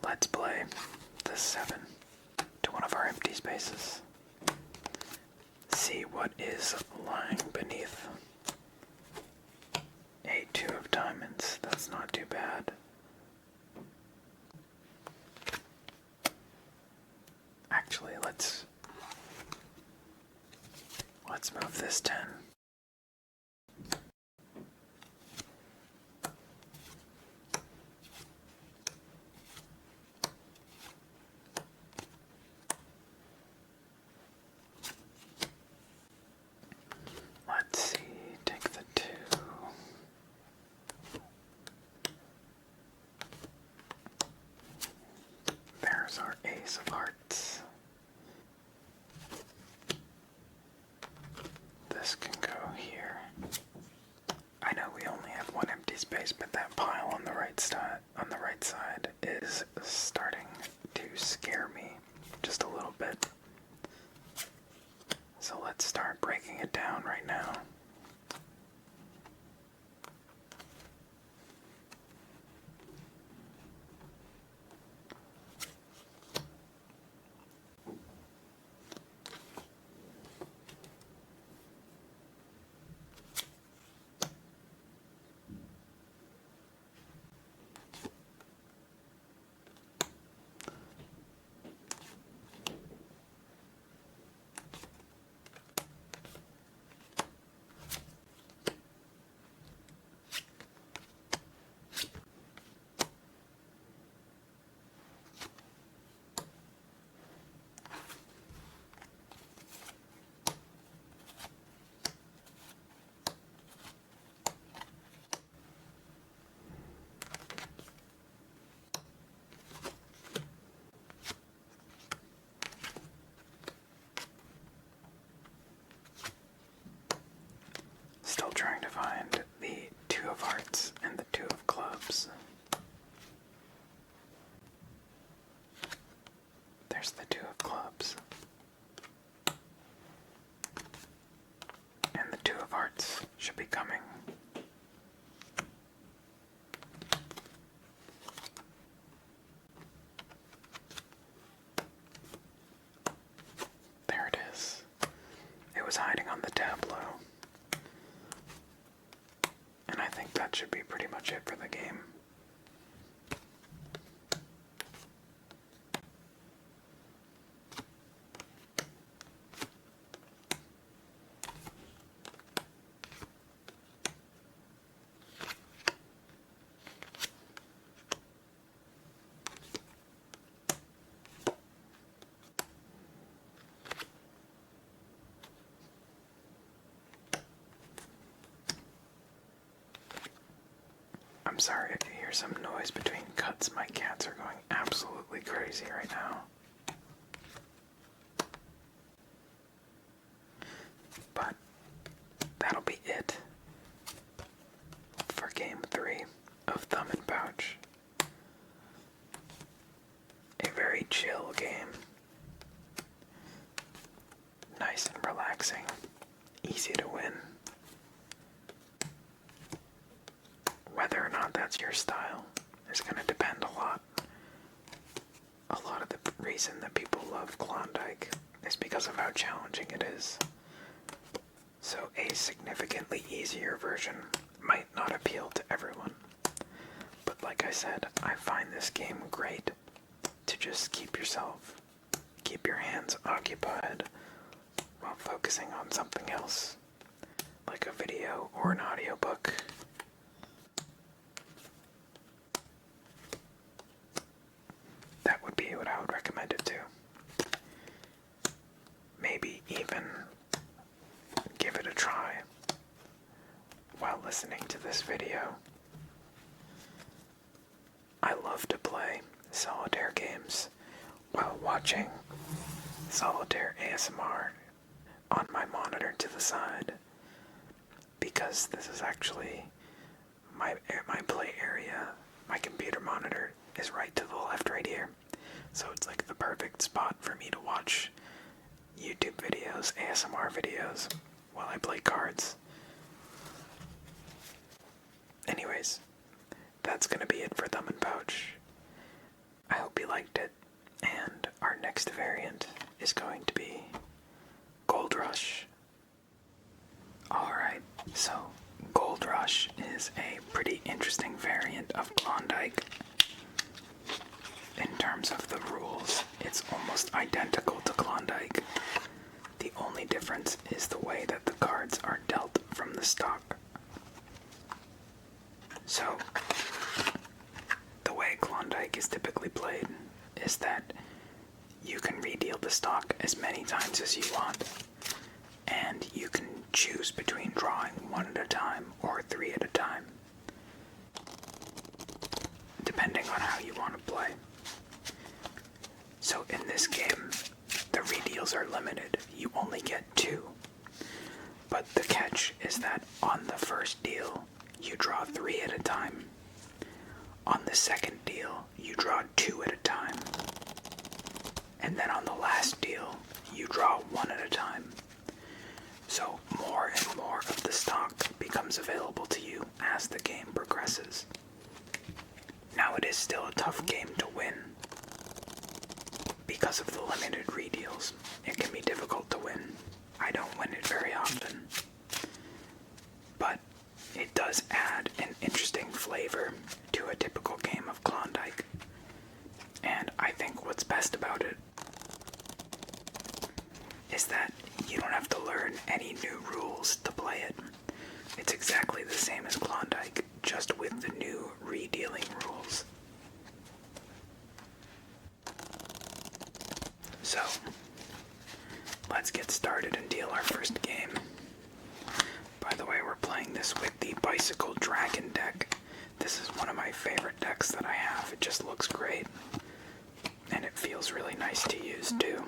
[SPEAKER 1] Let's play the 7 to one of our empty spaces. See what is lying beneath. A 2 of diamonds, that's not too bad. Actually, let's move this 10. Let's see, take the 2. There's our ace of hearts. This can go here. I know we only have one empty space, but that pile on the right side is starting to scare me just a little bit. So let's start breaking it down right now. Still trying to find the 2 of hearts and the 2 of clubs. There's the 2 of clubs. And the 2 of hearts should be coming. There it is. It was hiding on the tableau. And I think that should be pretty much it for the game. I'm sorry if you hear some noise between cuts. My cats are going absolutely crazy right now. Nice and relaxing. Easy to win. Whether or not that's your style is going to depend a lot. A lot of the reason that people love Klondike is because of how challenging it is. So a significantly easier version might not appeal to everyone. But like I said, I find this game great to just keep your hands occupied while focusing on something else, like a video or an audiobook. That would be what I would recommend it to. Maybe even give it a try while listening to this video. I love to play solitaire games while watching Solitaire ASMR on my monitor to the side, because this is actually my play area. My computer monitor is right to the left right here, so it's like the perfect spot for me to watch YouTube videos, ASMR videos, while I play cards. Anyways, that's gonna be it for Thumb and Pouch. I hope you liked it, and our next variant is going to be Gold Rush. Alright, so Gold Rush is a pretty interesting variant of Klondike. In terms of the rules, it's almost identical to Klondike. The only difference is the way that the cards are dealt from the stock. So, the way Klondike is typically played is that you can redeal the stock as many times as you want, and you can choose between drawing one at a time or three at a time, depending on how you want to play. So in this game, the redeals are limited. You only get two. But the catch is that on the first deal, you draw three at a time. On the second deal, you draw two at a time. And then on the last deal, you draw one at a time. So more and more of the stock becomes available to you as the game progresses. Now it is still a tough game to win. Because of the limited redeals, it can be difficult to win. I don't win it very often. But it does add an interesting flavor to a typical game of Klondike. And I think what's best about it is that you don't have to learn any new rules to play it. It's exactly the same as Klondike, just with the new redealing rules. So, let's get started and deal our first game. By the way, we're playing this with the Bicycle Dragon deck. This is one of my favorite decks that I have. It just looks great, and it feels really nice to use too.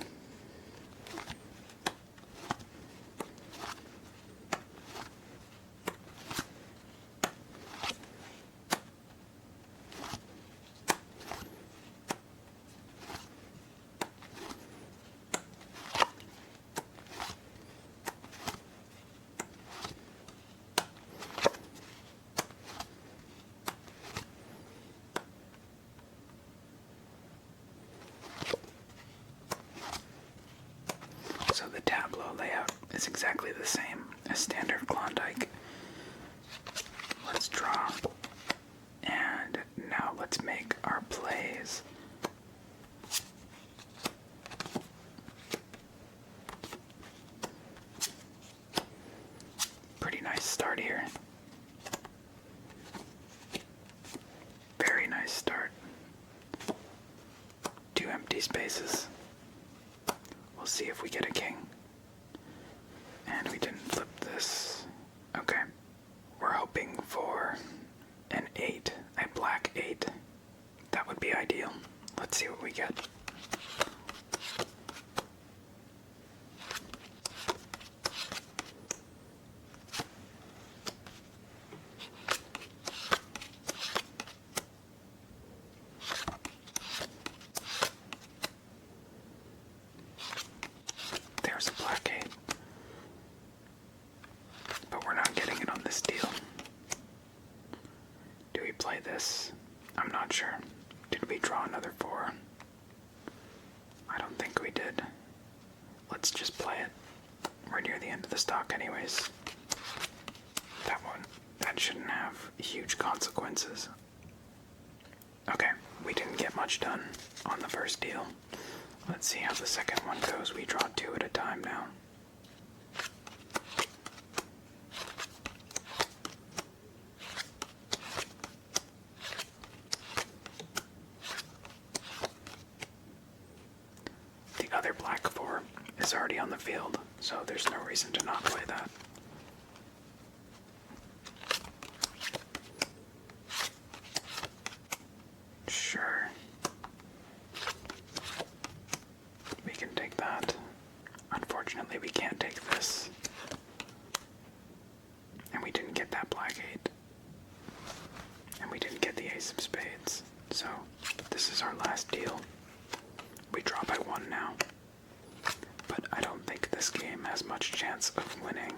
[SPEAKER 1] So the tableau layout is exactly the same as standard Klondike. Let's draw, and now let's make our plays. Pretty nice start here. Very nice start. Two empty spaces. We'll see if we get a king. And we didn't flip this. Okay. We're hoping for an 8, a black 8. That would be ideal. Let's see what we get. There's a black black 8. But we're not getting it on this deal. Do we play this? I'm not sure. Did we draw another 4? I don't think we did. Let's just play it. We're near the end of the stock anyways. That shouldn't have huge consequences. Okay, we didn't get much done on the first deal. Let's see how the second one goes. We draw 2 at a time now. The other black 4 is already on the field, so there's no reason to not play that. Sure. We can take that. Unfortunately, we can't take this. And we didn't get that black 8. And we didn't get the ace of spades. So, this is our last deal. We draw by 1 now. But I don't think this game has much chance of winning.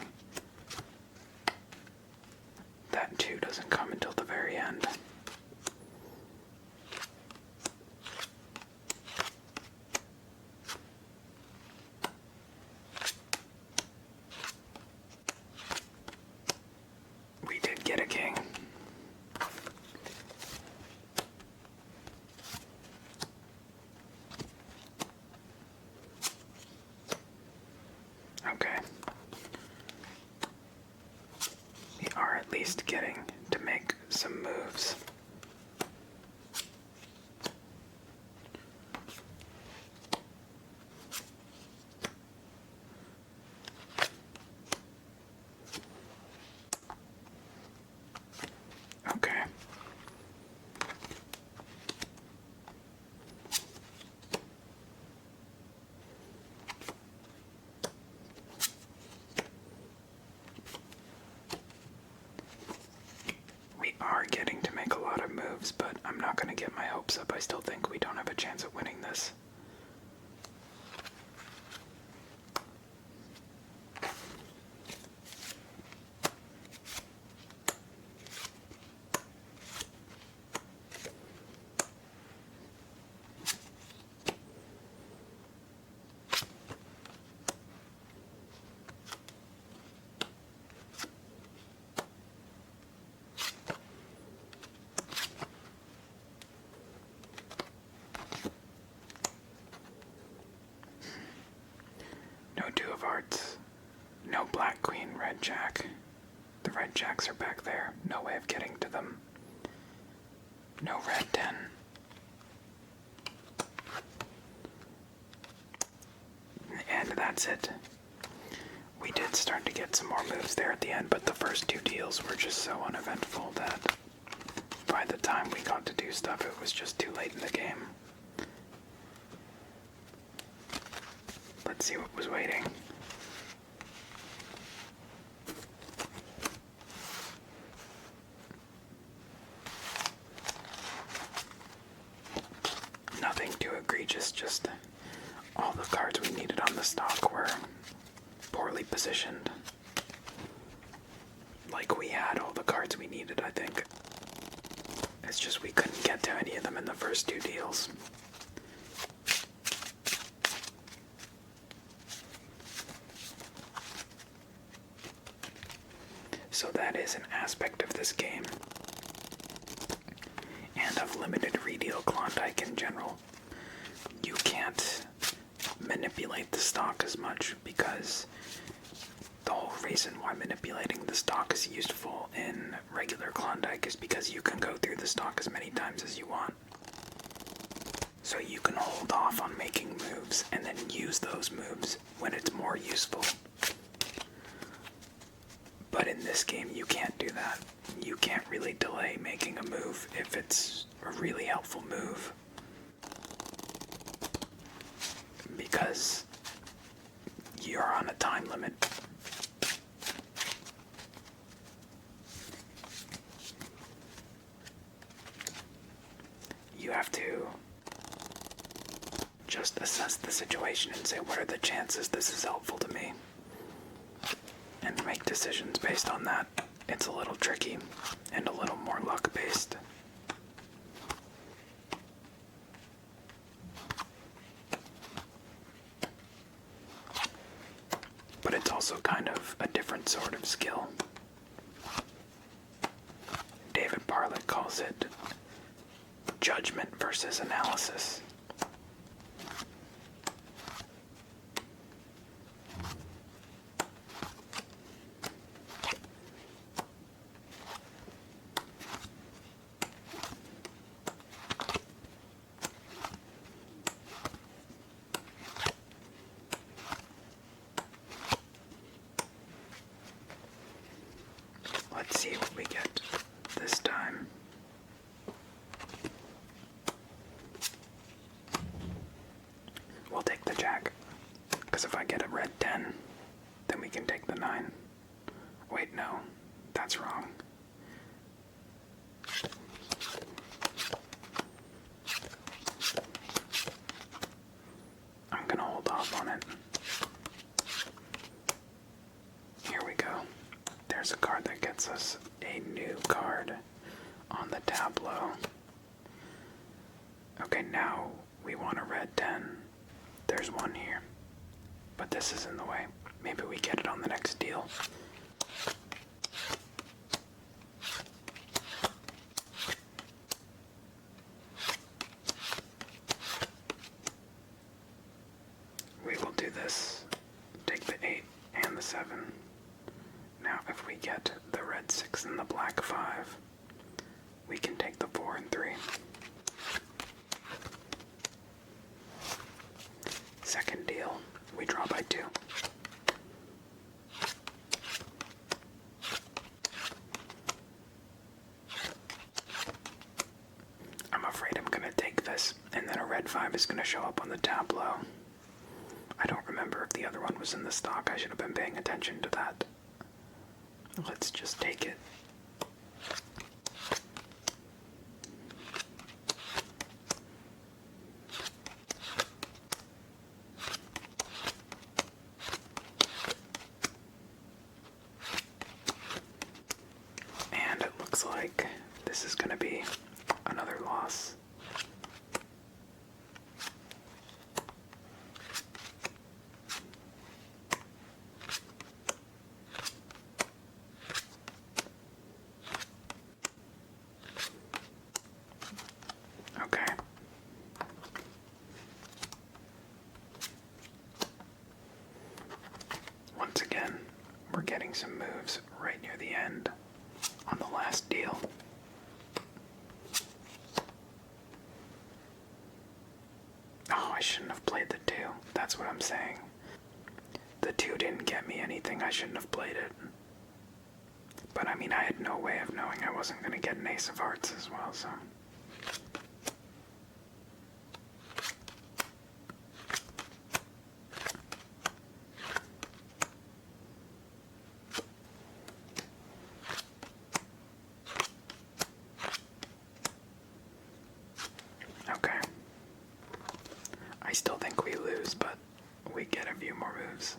[SPEAKER 1] That 2 doesn't come until the very end. We did get a king. Okay. We are at least getting to make some moves. Okay. We are getting to make a lot of moves, but I'm not going to get my hopes up. I still think we don't have a chance of winning this. No 2 of hearts. No black queen, red jack. The red jacks are back there. No way of getting to them. No red 10. And that's it. We did start to get some more moves there at the end, but the first 2 deals were just so uneventful that by the time we got to do stuff, it was just too late in the game. Let's see what was waiting. Nothing too egregious, just all the cards we needed on the stock were poorly positioned. Like we had all the cards we needed, I think. It's just we couldn't get to any of them in the first 2 deals. So that is an aspect of this game, and of limited redeal Klondike in general. You can't manipulate the stock as much, because the whole reason why manipulating the stock is useful in regular Klondike is because you can go through the stock as many times as you want. So you can hold off on making moves and then use those moves when it's more useful. But in this game, you can't do that. You can't really delay making a move if it's a really helpful move. Because you're on a time limit. You have to just assess the situation and say, what are the chances this is helpful to me? And make decisions based on that. It's a little tricky and a little more luck-based. But it's also kind of a different sort of skill. David Parlett calls it judgment versus analysis. Let's see what we get this time. We'll take the jack, because if I get a red 10, then we can take the 9. Wait, no, that's wrong. I'm gonna hold off on it. Here we go. There's a card that gets us a new card on the tableau. Okay, now we want a red 10. There's one here, but this is in the way. Maybe we get it on the next deal. We will do this. Take the 8 and the 7. Now if we get the red 6 and the black 5, we can take the 4 and 3. Second deal, we draw by 2. I'm afraid I'm going to take this, and then a red 5 is going to show up on the tableau. I don't remember if the other one was in the stock. I should have been paying attention to that. Let's just take it. And it looks like this is going to be another loss. Okay. Once again, we're getting some moves right near the end on the last deal. Oh, I shouldn't have played the 2. That's what I'm saying. The 2 didn't get me anything. I shouldn't have played it. But I mean, I had no way of knowing I wasn't going to get an ace of hearts as well, so... Okay. I still think we lose, but we get a few more moves.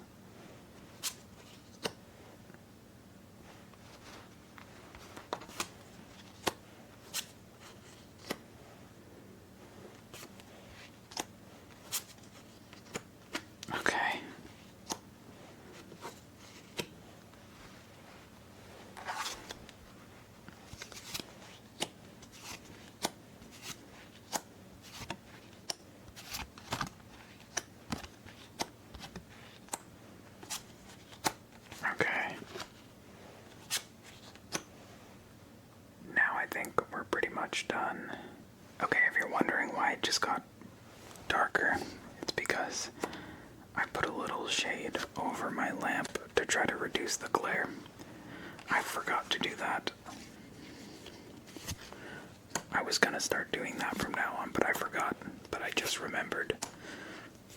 [SPEAKER 1] Okay. Okay. Now I think we're pretty much done. Okay, if you're wondering why it just got darker, it's because I put a little shade over my lamp to try to reduce the glare. I forgot to do that. I was gonna start doing that from now on, but I forgot. But I just remembered.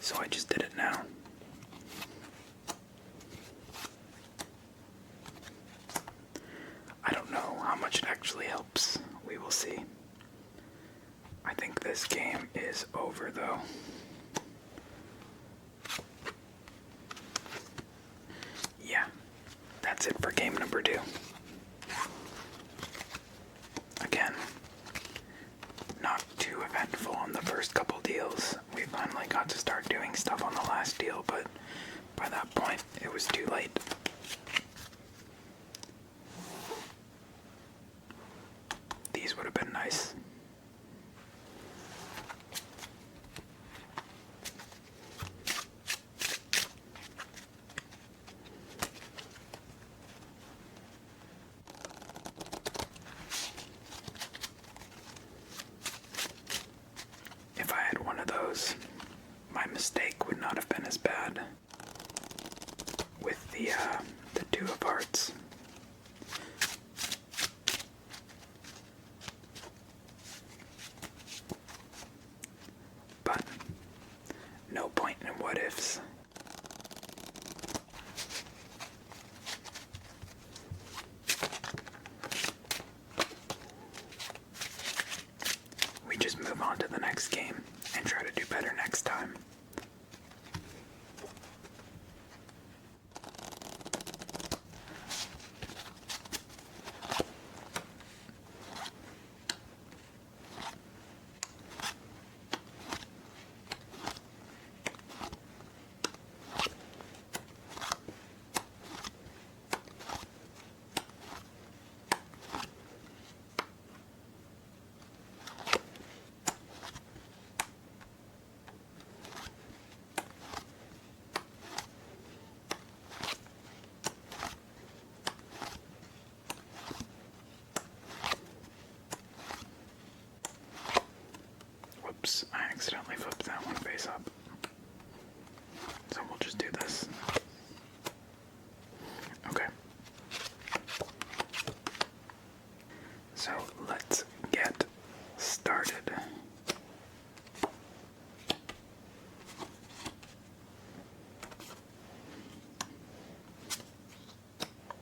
[SPEAKER 1] So I just did it now. I don't know how much it actually helps. We will see. I think this game is over though. It was too late. These would have been nice. If I had one of those, my mistake would not have been as bad with the two of hearts. But no point in what ifs. We just move on to the next game and try to do better next time. Whoops, I accidentally flipped that one face up. So we'll just do this. Okay. So let's get started.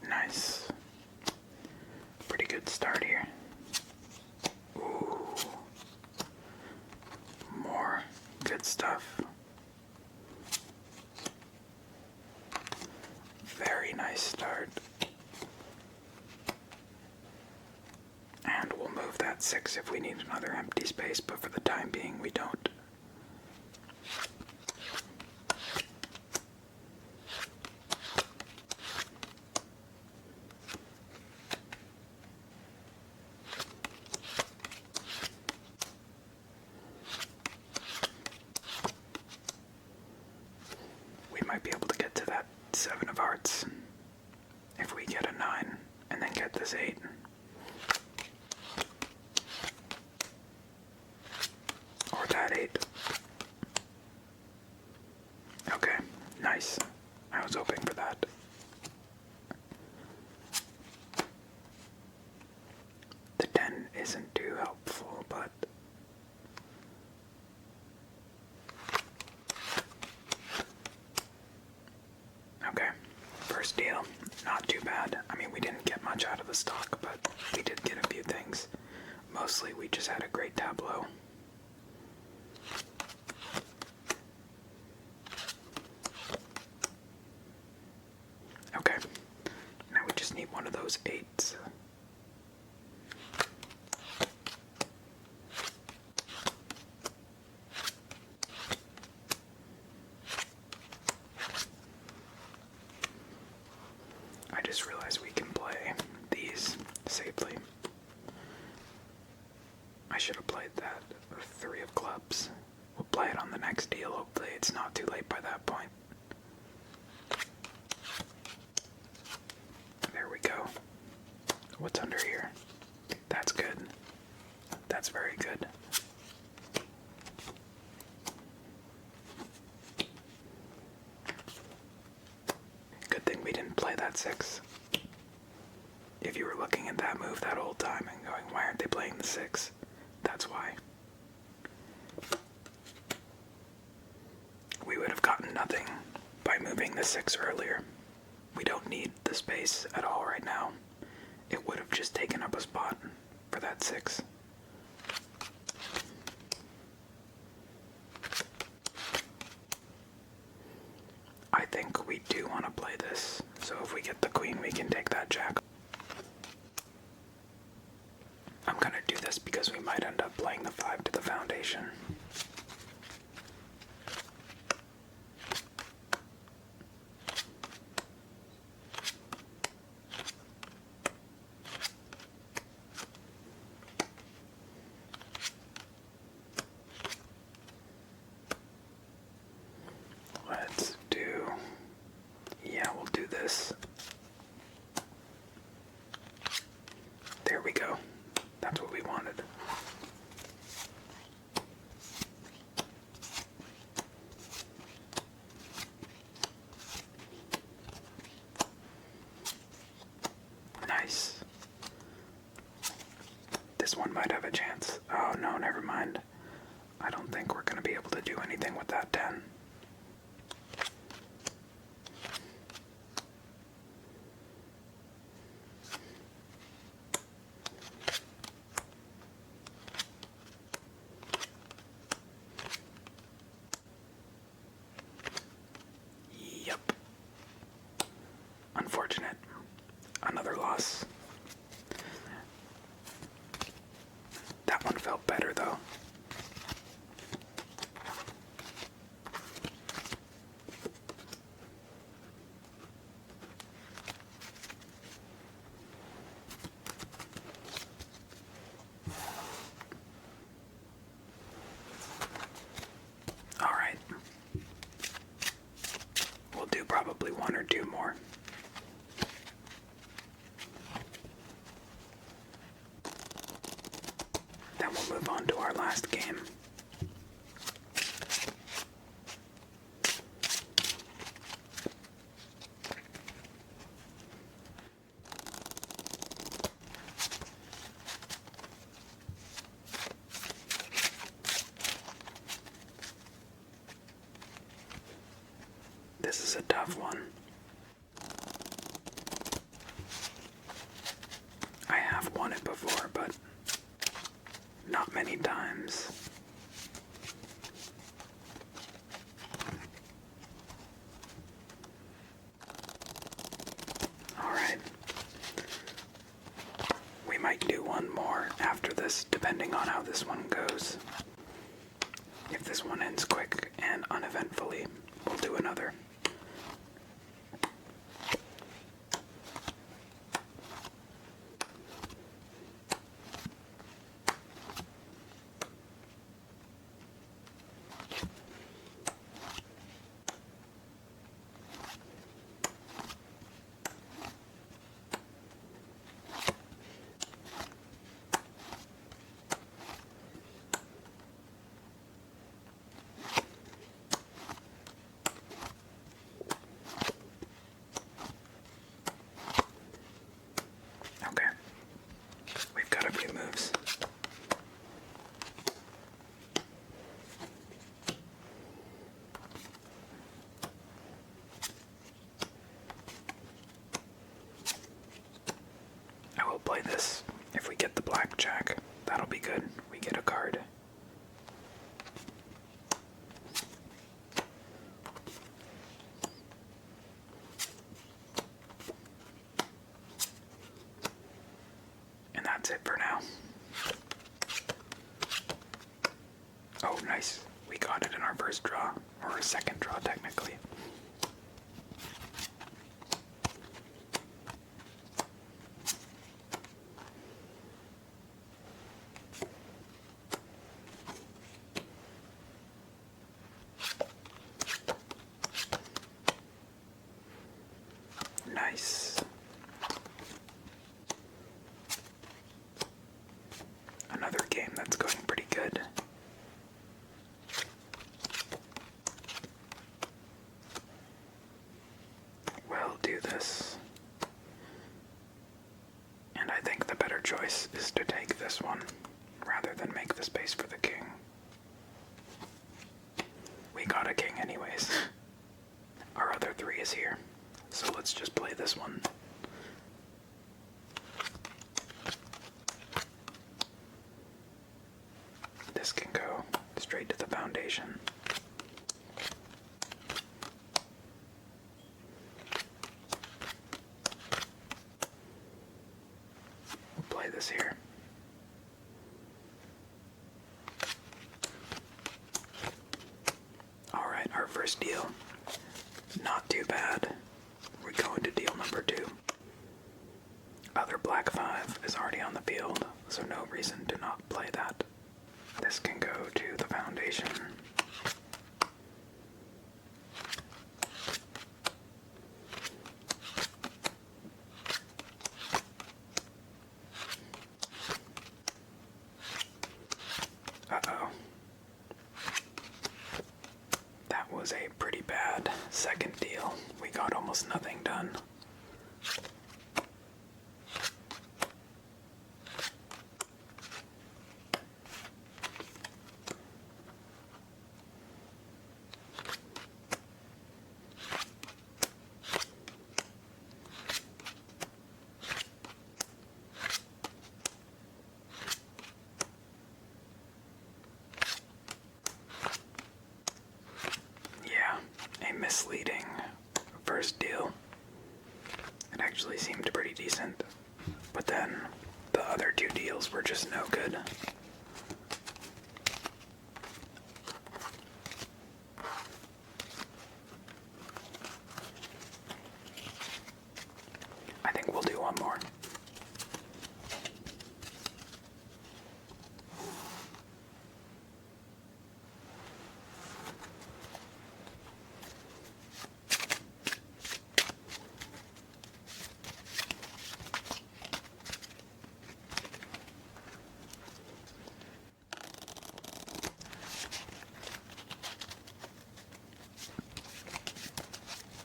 [SPEAKER 1] Nice. Pretty good start here. Ooh. More good stuff. Very nice start. And we'll move that 6 if we need another empty space, but for the time being we don't. We might be able to get to that 7 of hearts if we get a 9 and then get this 8. Or that 8. Okay, nice. I was hoping for that. The 10 isn't too helpful, but okay, first deal, not too bad. I mean, we didn't get much out of the stock, but we did get a few things. Mostly, we just had a great tableau. Okay, now we just need one of those 8s. I just realized we can play these safely. I should have played that 3 of clubs. We'll play it on the next deal. Hopefully it's not too late by that point. There we go. What's under here? That's good. That's very good. Good thing we didn't play that 6. If you were looking at that move that whole time and going, why aren't they playing the 6? That's why. We would have gotten nothing by moving the 6 earlier. We don't need the space at all right now. It would have just taken up a spot for that 6. I think we do want to play this, so if we get the queen, we can take that jack. I'm gonna do this because we might end up playing the 5 to the foundation. this. There we go. That's what we wanted. Nice. This one might have a chance. Oh no, never mind. I don't think we're going to be able to do anything with that 10. Yep. Unfortunate. Another loss. That one felt better though. Alright. We'll do probably one or two more. Then we'll move on to our last game. This is a tough one. I have won it before, but not many times. Alright. We might do one more after this, depending on how this one goes. If this one ends quick and uneventfully, we'll do another. Okay. We've got a few moves. I will play this. If we get the blackjack, that'll be good. We get a card. And that's it for now. Oh, nice. We got it in our first draw, or our second draw, technically. Nice. Another game that's going pretty good. We'll do this. And I think the better choice is to take this one, rather than make the space for the king. We got a king anyways. Our other 3 is here, so let's just play this one. This can go straight to the foundation. We'll play this here. Alright, our first deal. Not too bad. We're going to deal number 2. Other black 5 is already on the field, so no reason to not play that. This can go to the foundation. gets nothing done. Misleading first deal. It actually seemed pretty decent, but then the other two deals were just no good. I think we'll do one more.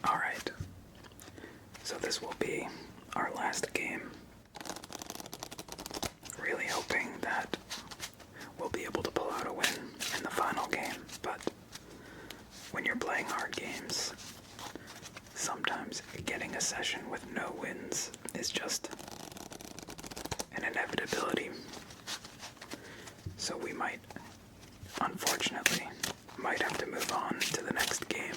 [SPEAKER 1] Alright, so this will be our last game. Really hoping that we'll be able to pull out a win in the final game, but when you're playing hard games, sometimes getting a session with no wins is just an inevitability. So we might, unfortunately, have to move on to the next game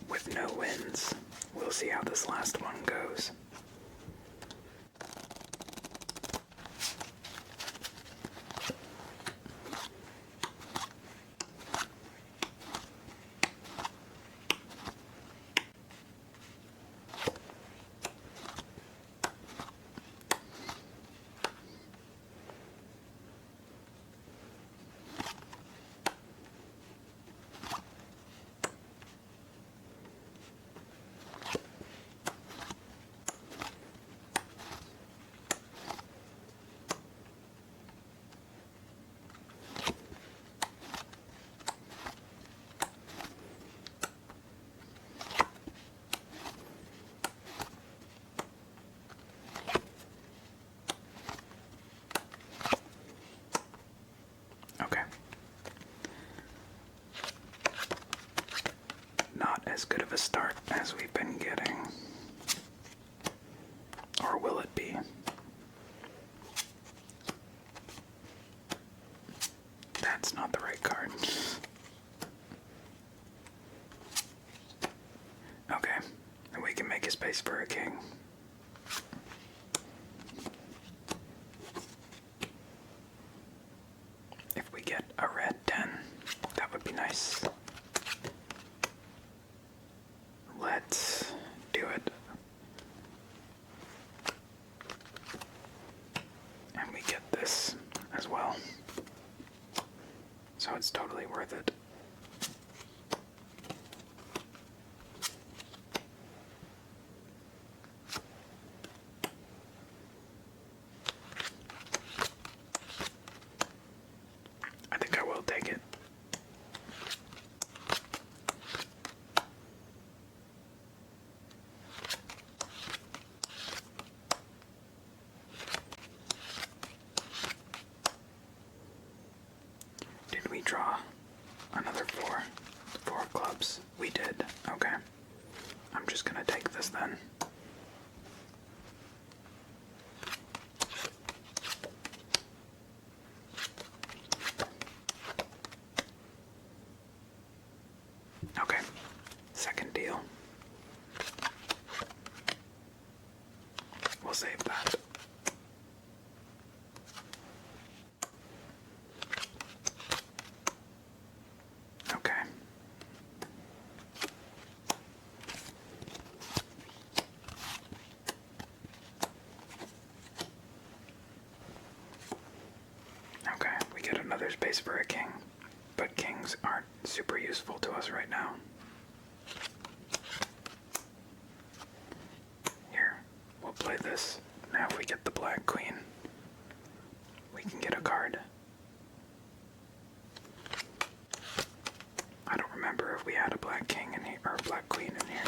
[SPEAKER 1] with no wins. We'll see how this last one goes. As good of a start as we've been getting. Or will it be? That's not the right card. Okay, and we can make a space for a king. If we get a red 10, that would be nice. Let's do it. And we get this as well. So it's totally worth it. I think I will take it. We draw another four clubs. We did. Okay. I'm just gonna take this then. Okay. Second deal. We'll save that. Another space for a king, but kings aren't super useful to us right now. Here, we'll play this. Now if we get the black queen, we can get a card. I don't remember if we had a black king in here, or a black queen in here.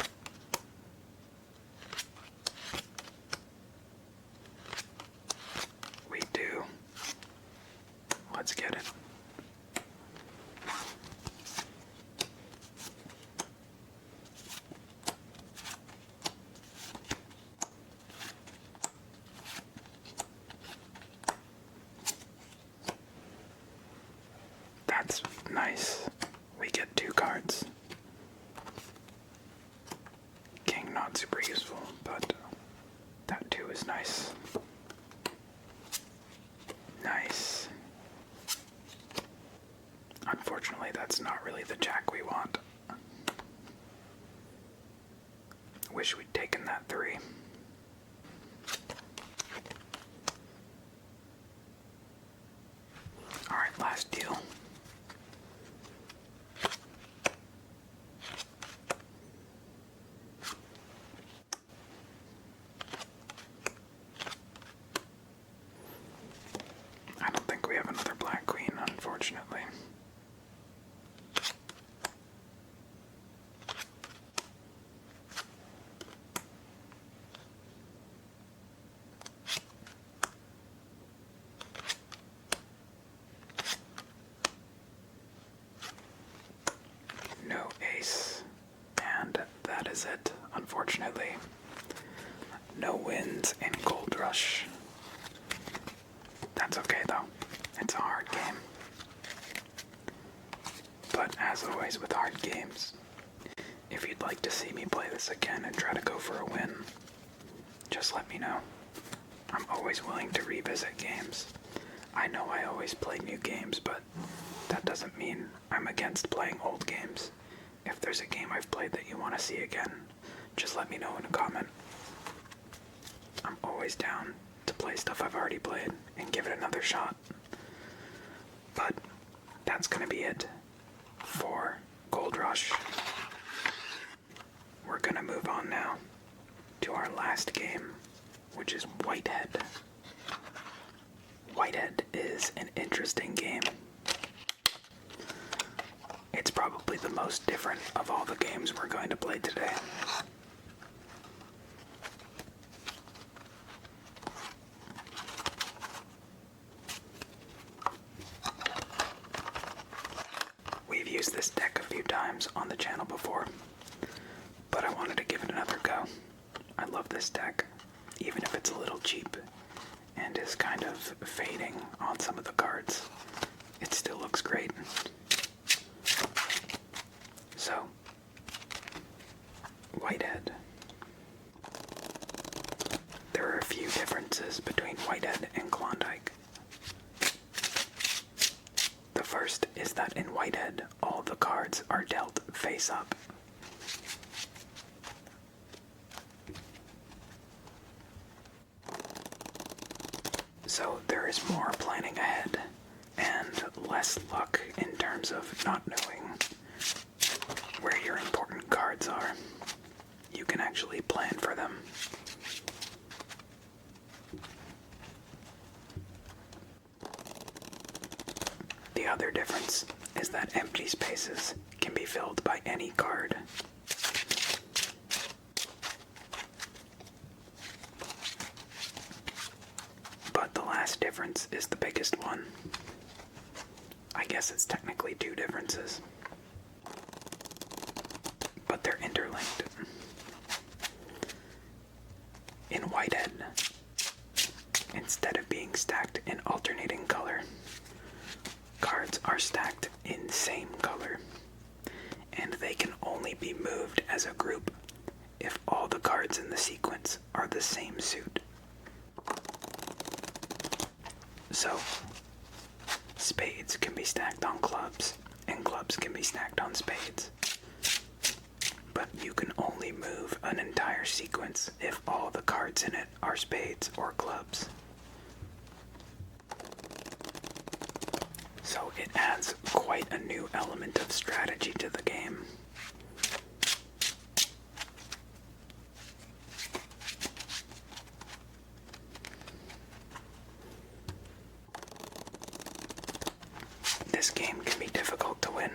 [SPEAKER 1] not super useful, but that too is nice. Nice. Unfortunately, that's not really the jack we want. Wish we'd taken that 3. Alright, last deal. I don't think we have another black queen, unfortunately. No ace, and that is it, unfortunately. No wins in Gold Rush. That's okay though, it's a hard game. But as always with hard games, if you'd like to see me play this again and try to go for a win, just let me know. I'm always willing to revisit games. I know I always play new games, but that doesn't mean I'm against playing old games. If there's a game I've played that you want to see again, just let me know in a comment. I'm always down to play stuff I've already played and give it another shot. But that's gonna be it for Gold Rush. We're gonna move on now to our last game, which is Whitehead. Whitehead is an interesting game. It's probably the most different of all the games we're going to play today. We've used this deck a few times on the channel before, but I wanted to give it another go. I love this deck, even if it's a little cheap and is kind of fading on some of the cards. It still looks great. So, Whitehead. There are a few differences between Whitehead and Klondike. The first is that in Whitehead, all the cards are dealt face up. So there is more planning ahead and less luck in terms of not knowing where your important cards are. You can actually plan for them. The other difference is that empty spaces can be filled by any card. But the last difference is the biggest one. I guess it's technically 2 differences, but they're interlinked. In Whitehead, instead of being stacked in alternating color, cards are stacked in same color, and they can only be moved as a group if all the cards in the sequence are the same suit. So, spades can be stacked on clubs, and clubs can be stacked on spades. But you can only move an entire sequence if all the cards in it are spades or clubs. So it adds quite a new element of strategy to the game. This game can be difficult to win.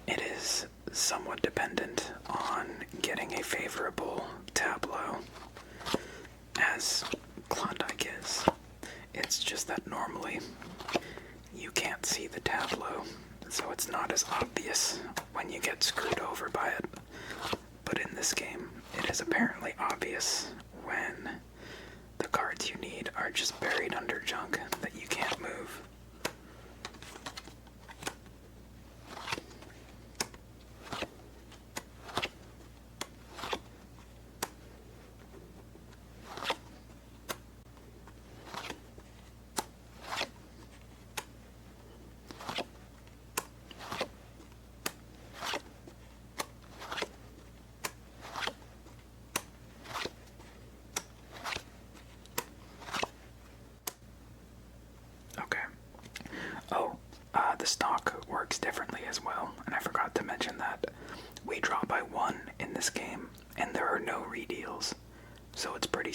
[SPEAKER 1] It is somewhat dependent on getting a favorable tableau, as Klondike is. It's just that normally you can't see the tableau, so it's not as obvious when you get screwed over by it. But in this game, it is apparently obvious when the cards you need are just buried under junk that you can't move.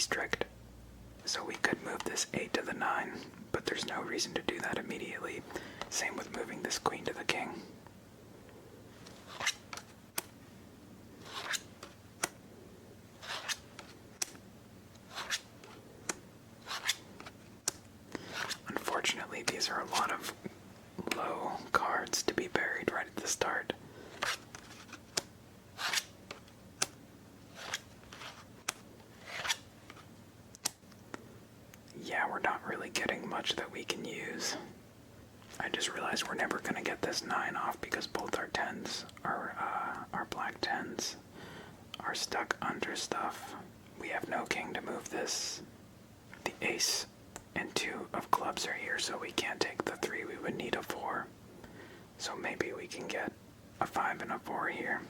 [SPEAKER 1] strict. So we could move this 8 to the 9, but there's no reason to do that immediately. Same with moving this queen to the king. Unfortunately, these are a lot of low cards to be buried right at the start. Yeah, we're not really getting much that we can use. I just realized we're never going to get this 9 off because both our 10s, our black 10s, are stuck under stuff. We have no king to move this. The ace and 2 of clubs are here, so we can't take the 3. We would need a 4. So maybe we can get a 5 and a 4 here.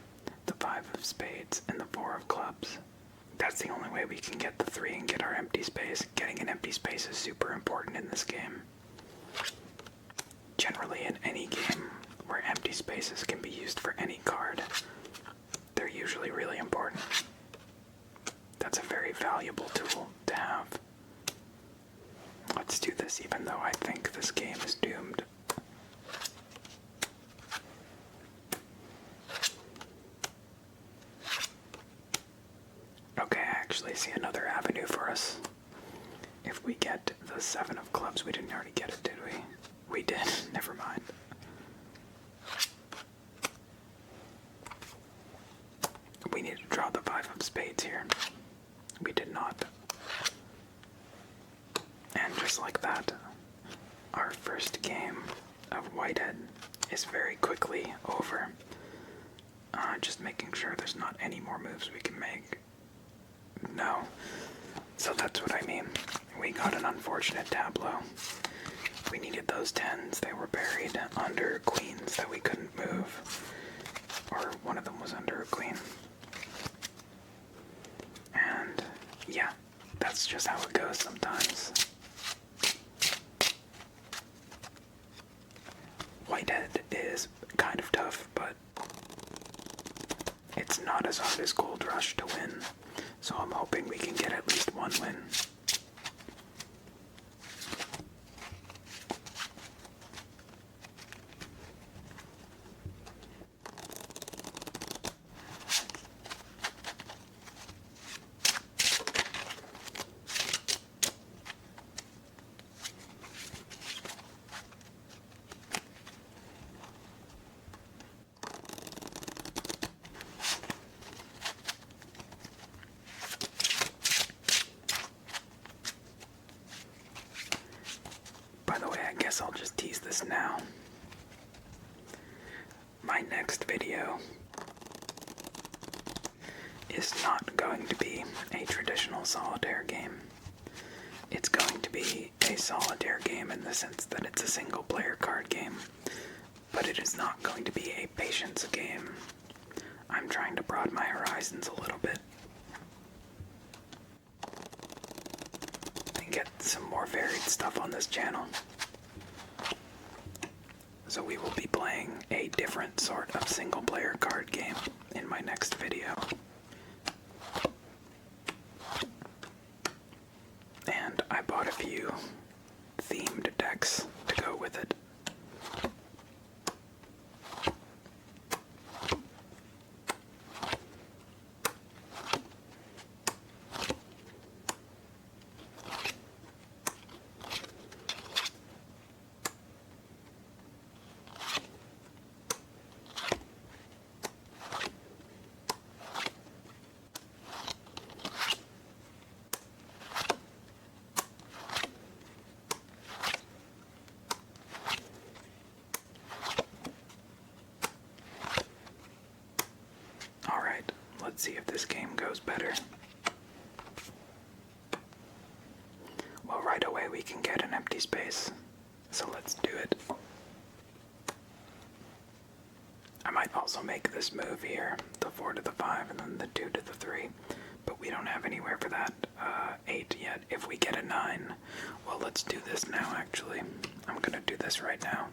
[SPEAKER 1] The 5 of spades and the 4 of clubs. That's the only way we can get the 3 and get our empty space. Getting an empty space is super important in this game. Generally, in any game where empty spaces can be used for any card, they're usually really important. That's a very valuable tool to have. Let's do this even though I think this game is doomed. Okay, I actually see another avenue for us. If we get the 7 of clubs, we didn't already get it, did we? We did, never mind. We need to draw the 5 of spades here. We did not. And just like that, our first game of Whitehead is very quickly over. Just making sure there's not any more moves we can make. No. So that's what I mean. We got an unfortunate tableau. We needed those 10s. They were buried under queens that we couldn't move. Or one of them was under a queen. And yeah, that's just how it goes sometimes. Whitehead is kind of tough, but it's not as hard as Gold Rush to win, so I'm hoping we can get at least one win. By the way, I guess I'll just tease this now. My next video is not going to be a traditional solitaire game. It's going to be a solitaire game in the sense that it's a single player card game, but it is not going to be a patience game. I'm trying to broaden my horizons a little bit and get some more varied stuff on this channel. So we will be playing a different sort of single player card game in my next video. And I bought a few themed decks to go with it. Let's see if this game goes better. Well, right away we can get an empty space, so let's do it. I might also make this move here, the 4 to the 5 and then the 2 to the 3, but we don't have anywhere for that 8 yet. If we get a 9, well, let's do this now actually. I'm gonna do this right now.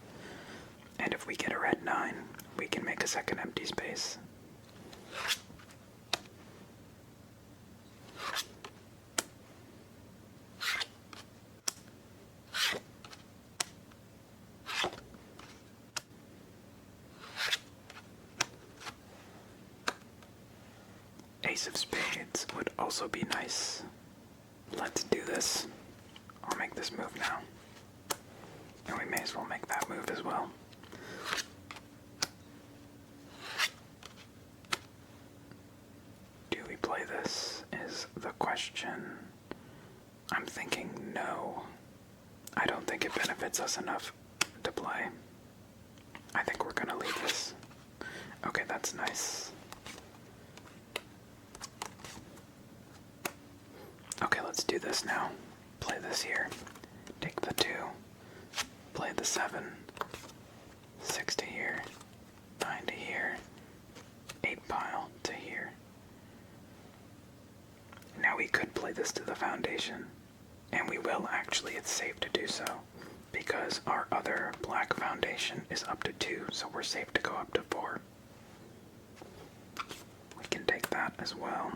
[SPEAKER 1] And if we get a red 9, we can make a second empty space. Ace of spades would also be nice. Let's do this. I'll make this move now. And we may as well make that move as well. Do we play this is the question. I'm thinking no. I don't think it benefits us enough to play. I think we're gonna leave this. Okay, that's nice. Okay, let's do this now. Play this here. Take the 2. Play the 7. 6 to here. 9 to here. 8 pile to here. Now we could play this to the foundation. And we will actually, it's safe to do so. Because our other black foundation is up to 2, so we're safe to go up to 4. We can take that as well.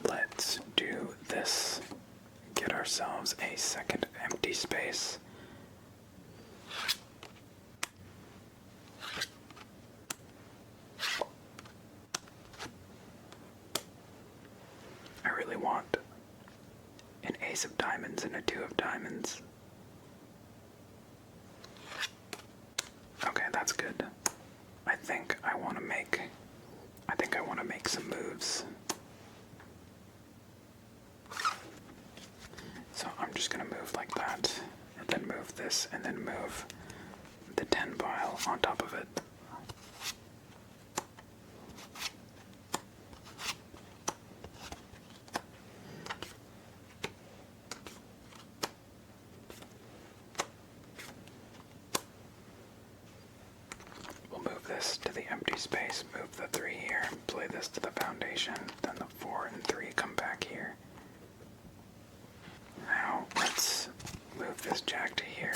[SPEAKER 1] Let's do this. Get ourselves a second empty space. I really want an ace of diamonds and a 2 of diamonds. Okay, that's good. I think I want to make some moves. So I'm just gonna move like that, and then move this, and then move the 10 pile on top of it. We'll move this to the empty space, move the 3 here, play this to the foundation, then the 4 and 3 come back here. Now, let's move this jack to here.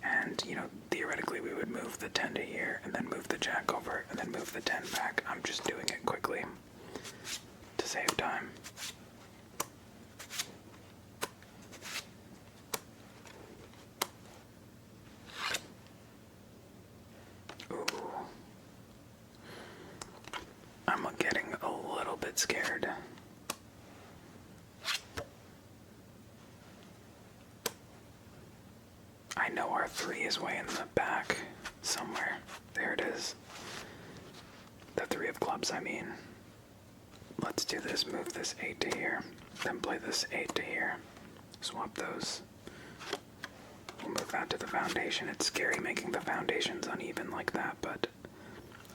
[SPEAKER 1] And, theoretically we would move the 10 to here, and then move the jack over, and then move the 10 back. I'm just doing it quickly to save time. Ooh. I'm getting a little bit scared. I know our 3 is way in the back somewhere. There it is. The 3 of clubs, I mean. Let's do this. Move this 8 to here. Then play this 8 to here. Swap those. We'll move that to the foundation. It's scary making the foundations uneven like that, but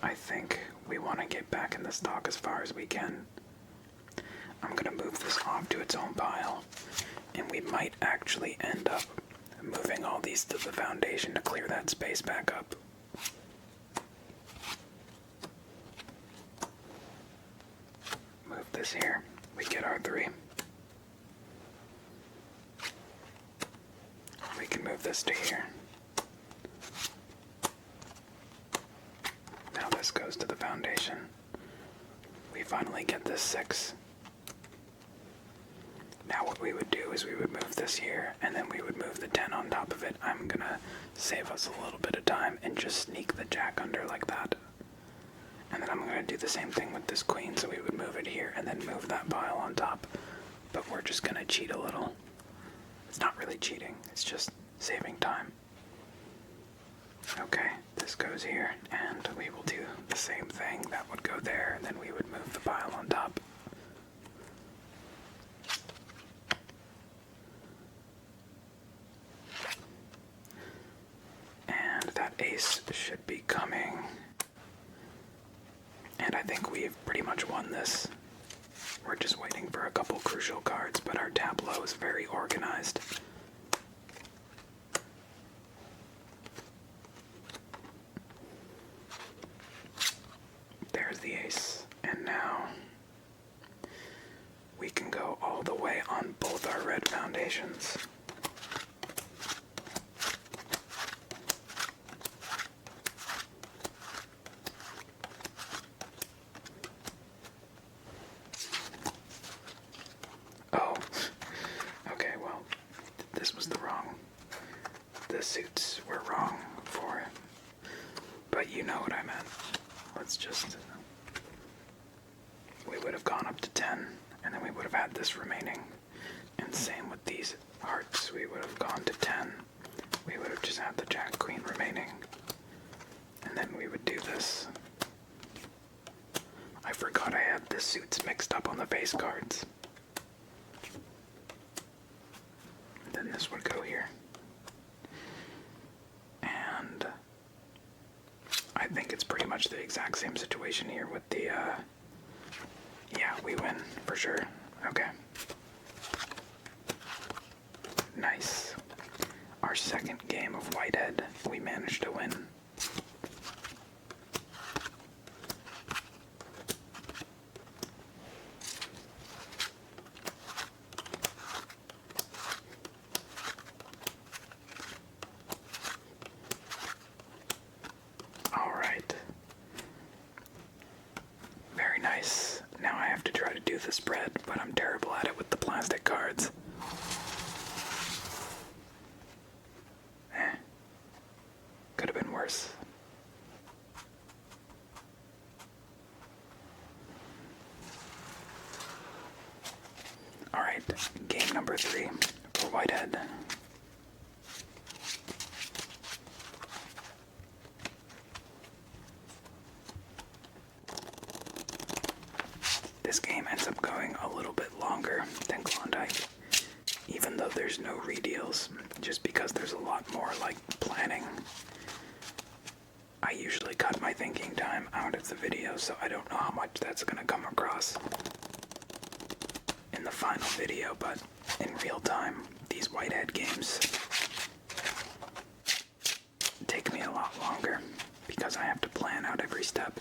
[SPEAKER 1] I think we want to get back in the stock as far as we can. I'm going to move this off to its own pile, and we might actually end up moving all these to the foundation to clear that space back up. Move this here. We get our 3. We can move this to here. Now this goes to the foundation. We finally get this 6. Now what we would do is we would move this here, and then we would move the 10 on top of it. I'm gonna save us a little bit of time and just sneak the jack under like that. And then I'm gonna do the same thing with this queen, so we would move it here and then move that pile on top. But we're just gonna cheat a little. It's not really cheating, it's just saving time. Okay, this goes here, and we will do the same thing. That would go there, and then we would move the pile on top. That ace should be coming. And I think we've pretty much won this. We're just waiting for a couple crucial cards, but our tableau is very organized. There's the ace. And now we can go all the way on both our red foundations. The suits were wrong for it, but you know what I meant. Let's just, we would have gone up to 10, and then we would have had this remaining. And same with these hearts, we would have gone to 10. We would have just had the Jack Queen remaining. And then we would do this. I forgot I had the suits mixed up on the face cards. Then this would go here. And I think it's pretty much the exact same situation here with the, yeah, we win, for sure. Okay. Nice. Our second game of Whitehead, we managed to win. Alright. Very nice. Now I have to try to do the spread, but I'm terrible at it with the plastic cards. Could have been worse. Alright, game number 3 for Whitehead. This game ends up going a little bit longer than Klondike, even though there's no redeals, just because there's a lot more like planning. I usually cut my thinking time out of the video, so I don't know how much that's gonna come across in the final video, but in real time, these Whitehead games take me a lot longer because I have to plan out every step.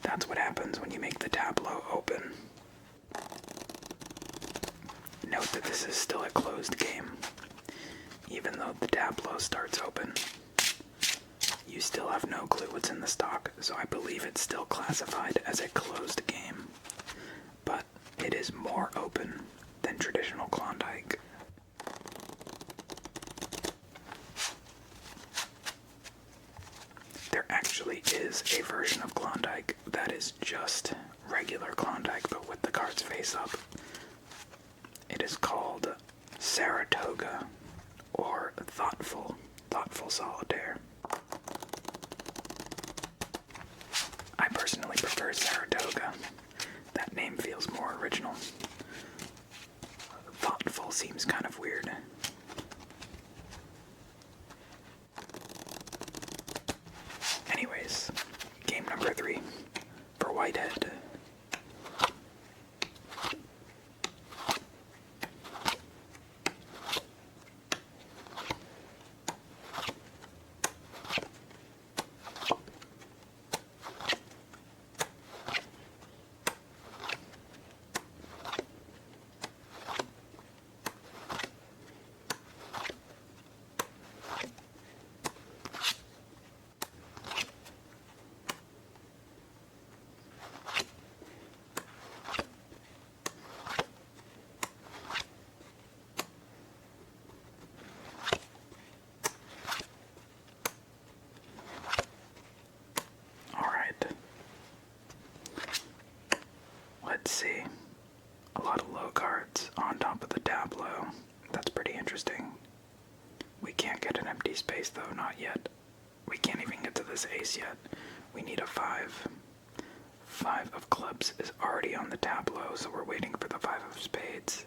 [SPEAKER 1] That's what happens when you make the tableau open. Note that this is still a closed game. Even though the tableau starts open, you still have no clue what's in the stock, so I believe it's still classified as a closed game. But it is more open than traditional Klondike. There actually is a version of Klondike that is just regular Klondike, but with the cards face up. It is called Saratoga, or Thoughtful Solitaire. I personally prefer Saratoga. That name feels more original. Thoughtful seems kind of weird. Anyways, game number 3 for Whitehead. Let's see. A lot of low cards on top of the tableau. That's pretty interesting. We can't get an empty space though, not yet. We can't even get to this ace yet. We need a 5. 5 of clubs is already on the tableau, so we're waiting for the 5 of spades.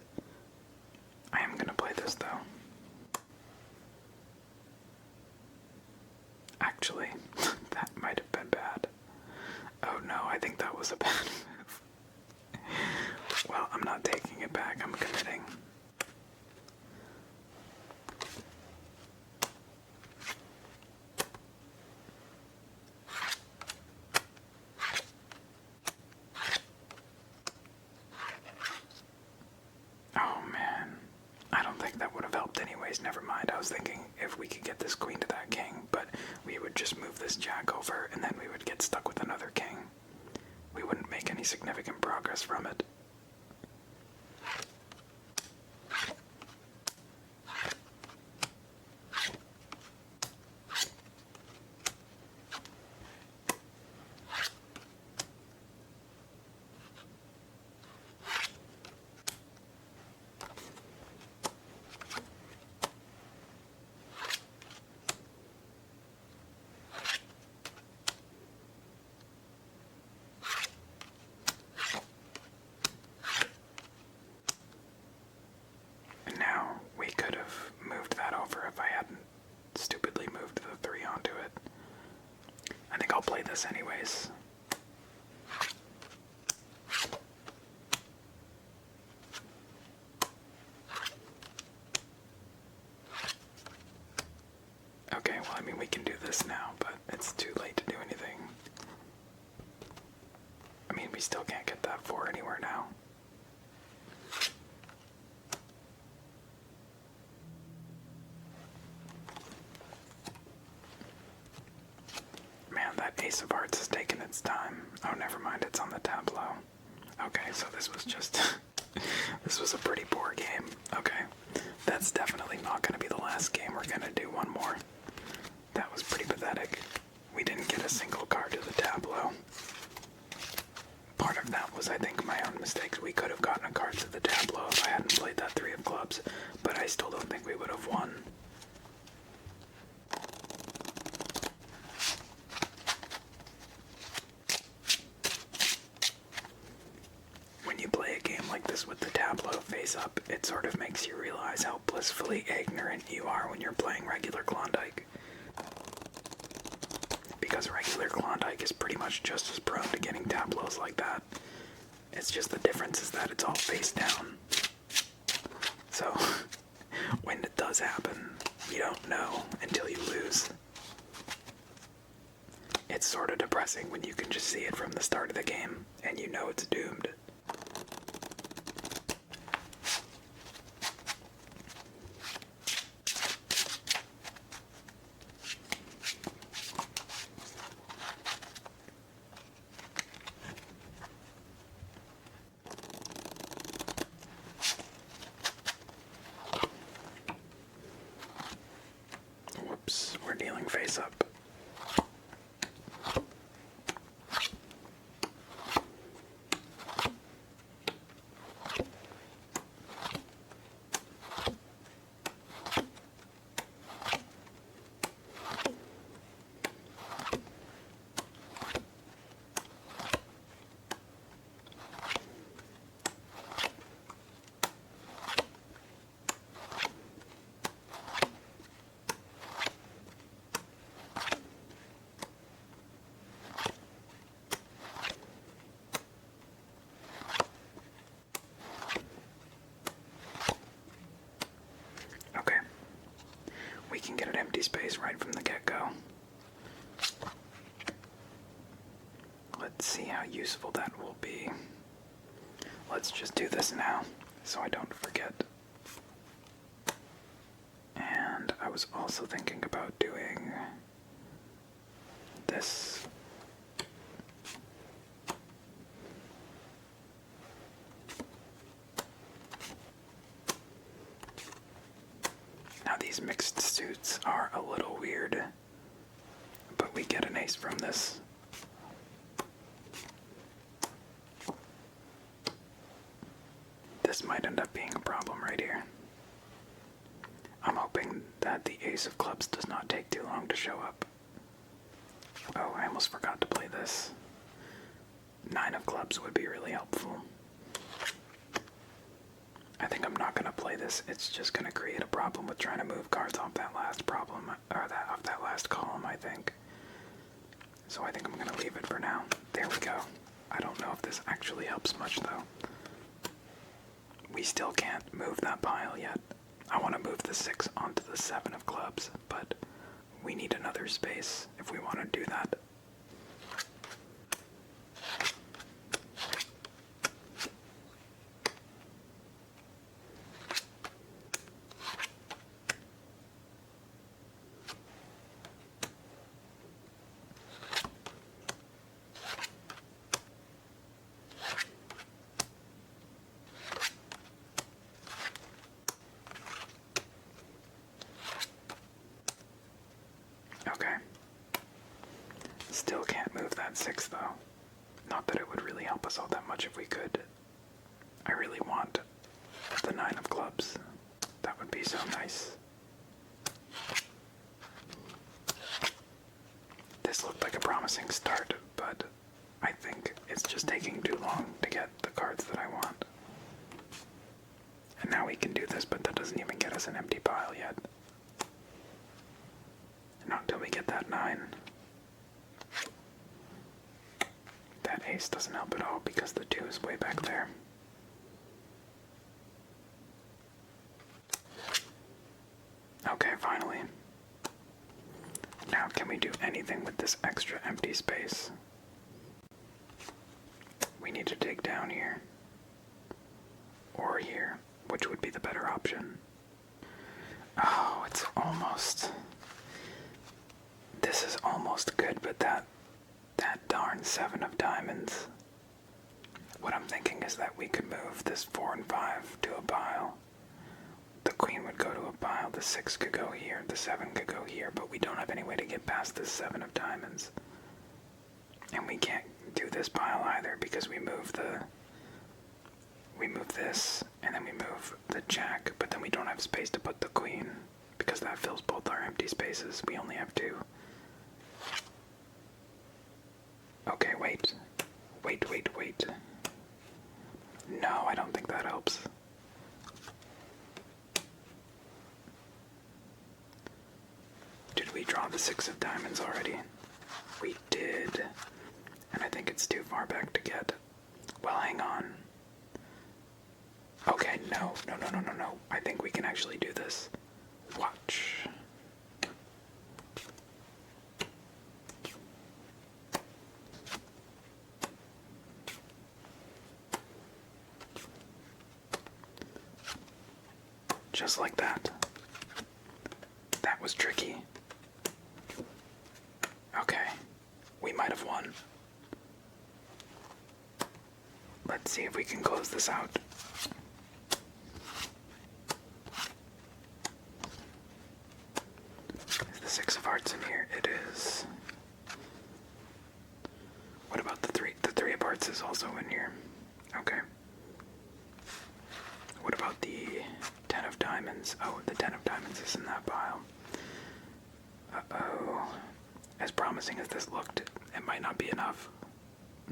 [SPEAKER 1] I am gonna play this though. Actually, that might have been bad. Oh no, I think that was a bad move. Well, I'm not taking it back, I'm committing. Oh man, I don't think that would have helped anyways, never mind. I was thinking if we could get this queen to that king, but we would just move this jack over and then we would get stuck with another king. We wouldn't make any significant progress from it. this anyways. Okay, well, I mean, we can do this now, but it's too late to do anything. I mean, we still can't get that 4 anywhere now. Man, that Ace of Hearts has taken its time. Oh, never mind, it's on the tableau. Okay, so this was just... this was a pretty poor game. Okay, that's definitely not going to be the last game. We're going to do one more. That was pretty pathetic. We didn't get a single card to the tableau. Part of that was, I think, my own mistakes. We could have gotten a card to the tableau if I hadn't played that 3 of clubs, but I still don't think we would have won. When you play a game like this with the tableau face up, it sort of makes you realize how blissfully ignorant you are when you're playing regular Klondike. Because regular Klondike is pretty much just as prone to getting tableaus like that. It's just the difference is that it's all face down. So, when it does happen, you don't know until you lose. It's sort of depressing when you can just see it from the start of the game, and you know it's doomed. Whoops, we're dealing face up. Can get an empty space right from the get-go. Let's see how useful that will be. Let's just do this now, so I don't forget. And I was also thinking about doing this. Now these mixed suits are a little weird, but we get an ace from this. This might end up being a problem right here. I'm hoping that the ace of clubs does not take too long to show up. Oh, I almost forgot to play this. 9 of clubs would be really helpful. I think I'm not going to play this. It's just going to create a problem with trying to move cards off that last problem, or off that last column, I think. So I think I'm going to leave it for now. There we go. I don't know if this actually helps much, though. We still can't move that pile yet. I want to move the 6 onto the 7 of clubs, but we need another space if we want to do that. Okay. Still can't move that 6 though. Not that it would really help us all that much if we could. I really want the 9 of clubs. That would be so nice. This looked like a promising start, but I think it's just taking too long to get the cards that I want. And now we can do this, but that doesn't even get us an empty pile yet. Not until we get that 9. ace doesn't help at all because the 2 is way back there. Okay, finally. Now, can we do anything with this extra empty space? We need to dig down here. Or here, which would be the better option. Oh, it's almost... This is almost good, but that darn 7 of diamonds. What I'm thinking is that we could move this 4 and 5 to a pile. The queen would go to a pile, the 6 could go here, the 7 could go here, but we don't have any way to get past this 7 of diamonds. And we can't do this pile either because we move this, and then we move the jack, but then we don't have space to put the queen because that fills both our empty spaces. We only have 2. Okay, wait. Wait. No, I don't think that helps. Did we draw the 6 of diamonds already? We did. And I think it's too far back to get. Well, hang on. Okay, no. I think we can actually do this. Watch. Just like that. That was tricky. Okay. We might have won. Let's see if we can close this out. Is the 6 of hearts in here? It is. What about the 3? The 3 of hearts is also in here. Okay. What about the 10 of diamonds? Oh, the 10 of diamonds is in that pile. Uh-oh. As promising as this looked, it might not be enough.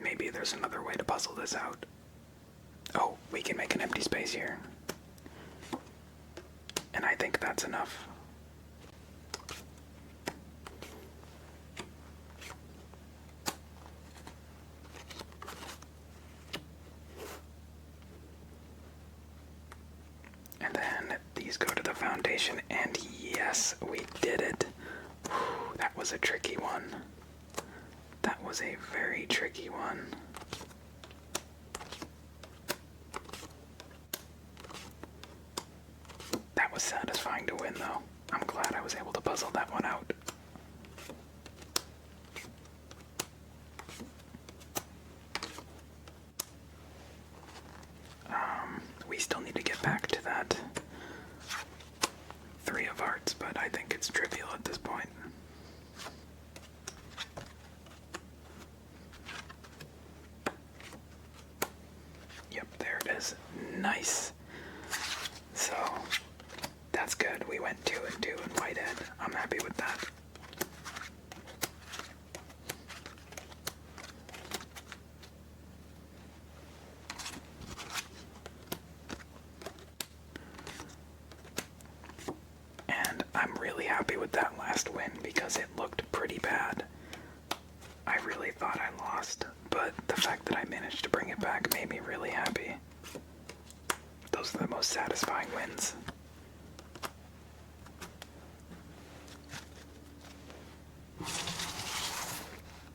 [SPEAKER 1] Maybe there's another way to puzzle this out. Oh, we can make an empty space here. And I think that's enough. And then these go to the foundation, and yes, we did it. Whew, that was a tricky one. That was a very tricky one. That was satisfying to win, though. I'm glad I was able to puzzle that one out. We still need to get back to that 3 of hearts, but I think it's trivial at this point. Yep, there it is. Nice. So, that's good. We went 2 and 2 in Whitehead. I'm happy with that. And I'm really happy with that last win because it looked pretty bad. I really thought I lost, but the fact that I managed to bring it back made me really happy. Those are the most satisfying wins.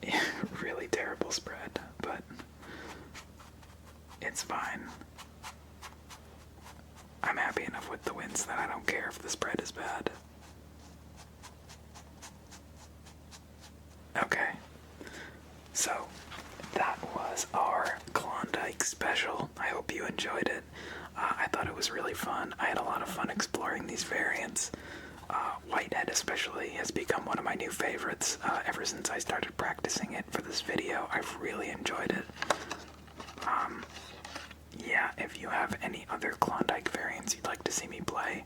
[SPEAKER 1] Yeah, really terrible spread, but it's fine. I'm happy enough with the wins that I don't care if the spread is bad. Okay, so that was our Klondike special. I hope you enjoyed it. I thought it was really fun. I had a lot of fun exploring these variants. Whitehead especially has become one of my new favorites ever since I started practicing it for this video. I've really enjoyed it. Yeah, if you have any other Klondike variants you'd like to see me play,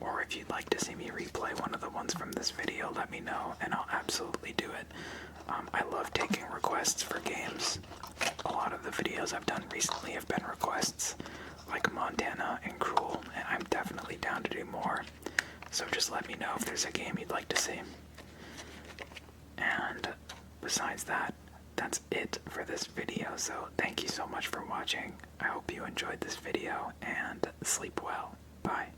[SPEAKER 1] or if you'd like to see me replay one of the ones from this video, let me know and I'll absolutely do it. I love taking requests for games. A lot of the videos I've done recently have been requests, like Montana and Cruel, and I'm definitely down to do more. So just let me know if there's a game you'd like to see. And besides that, that's it for this video. So thank you so much for watching. I hope you enjoyed this video, and sleep well. Bye.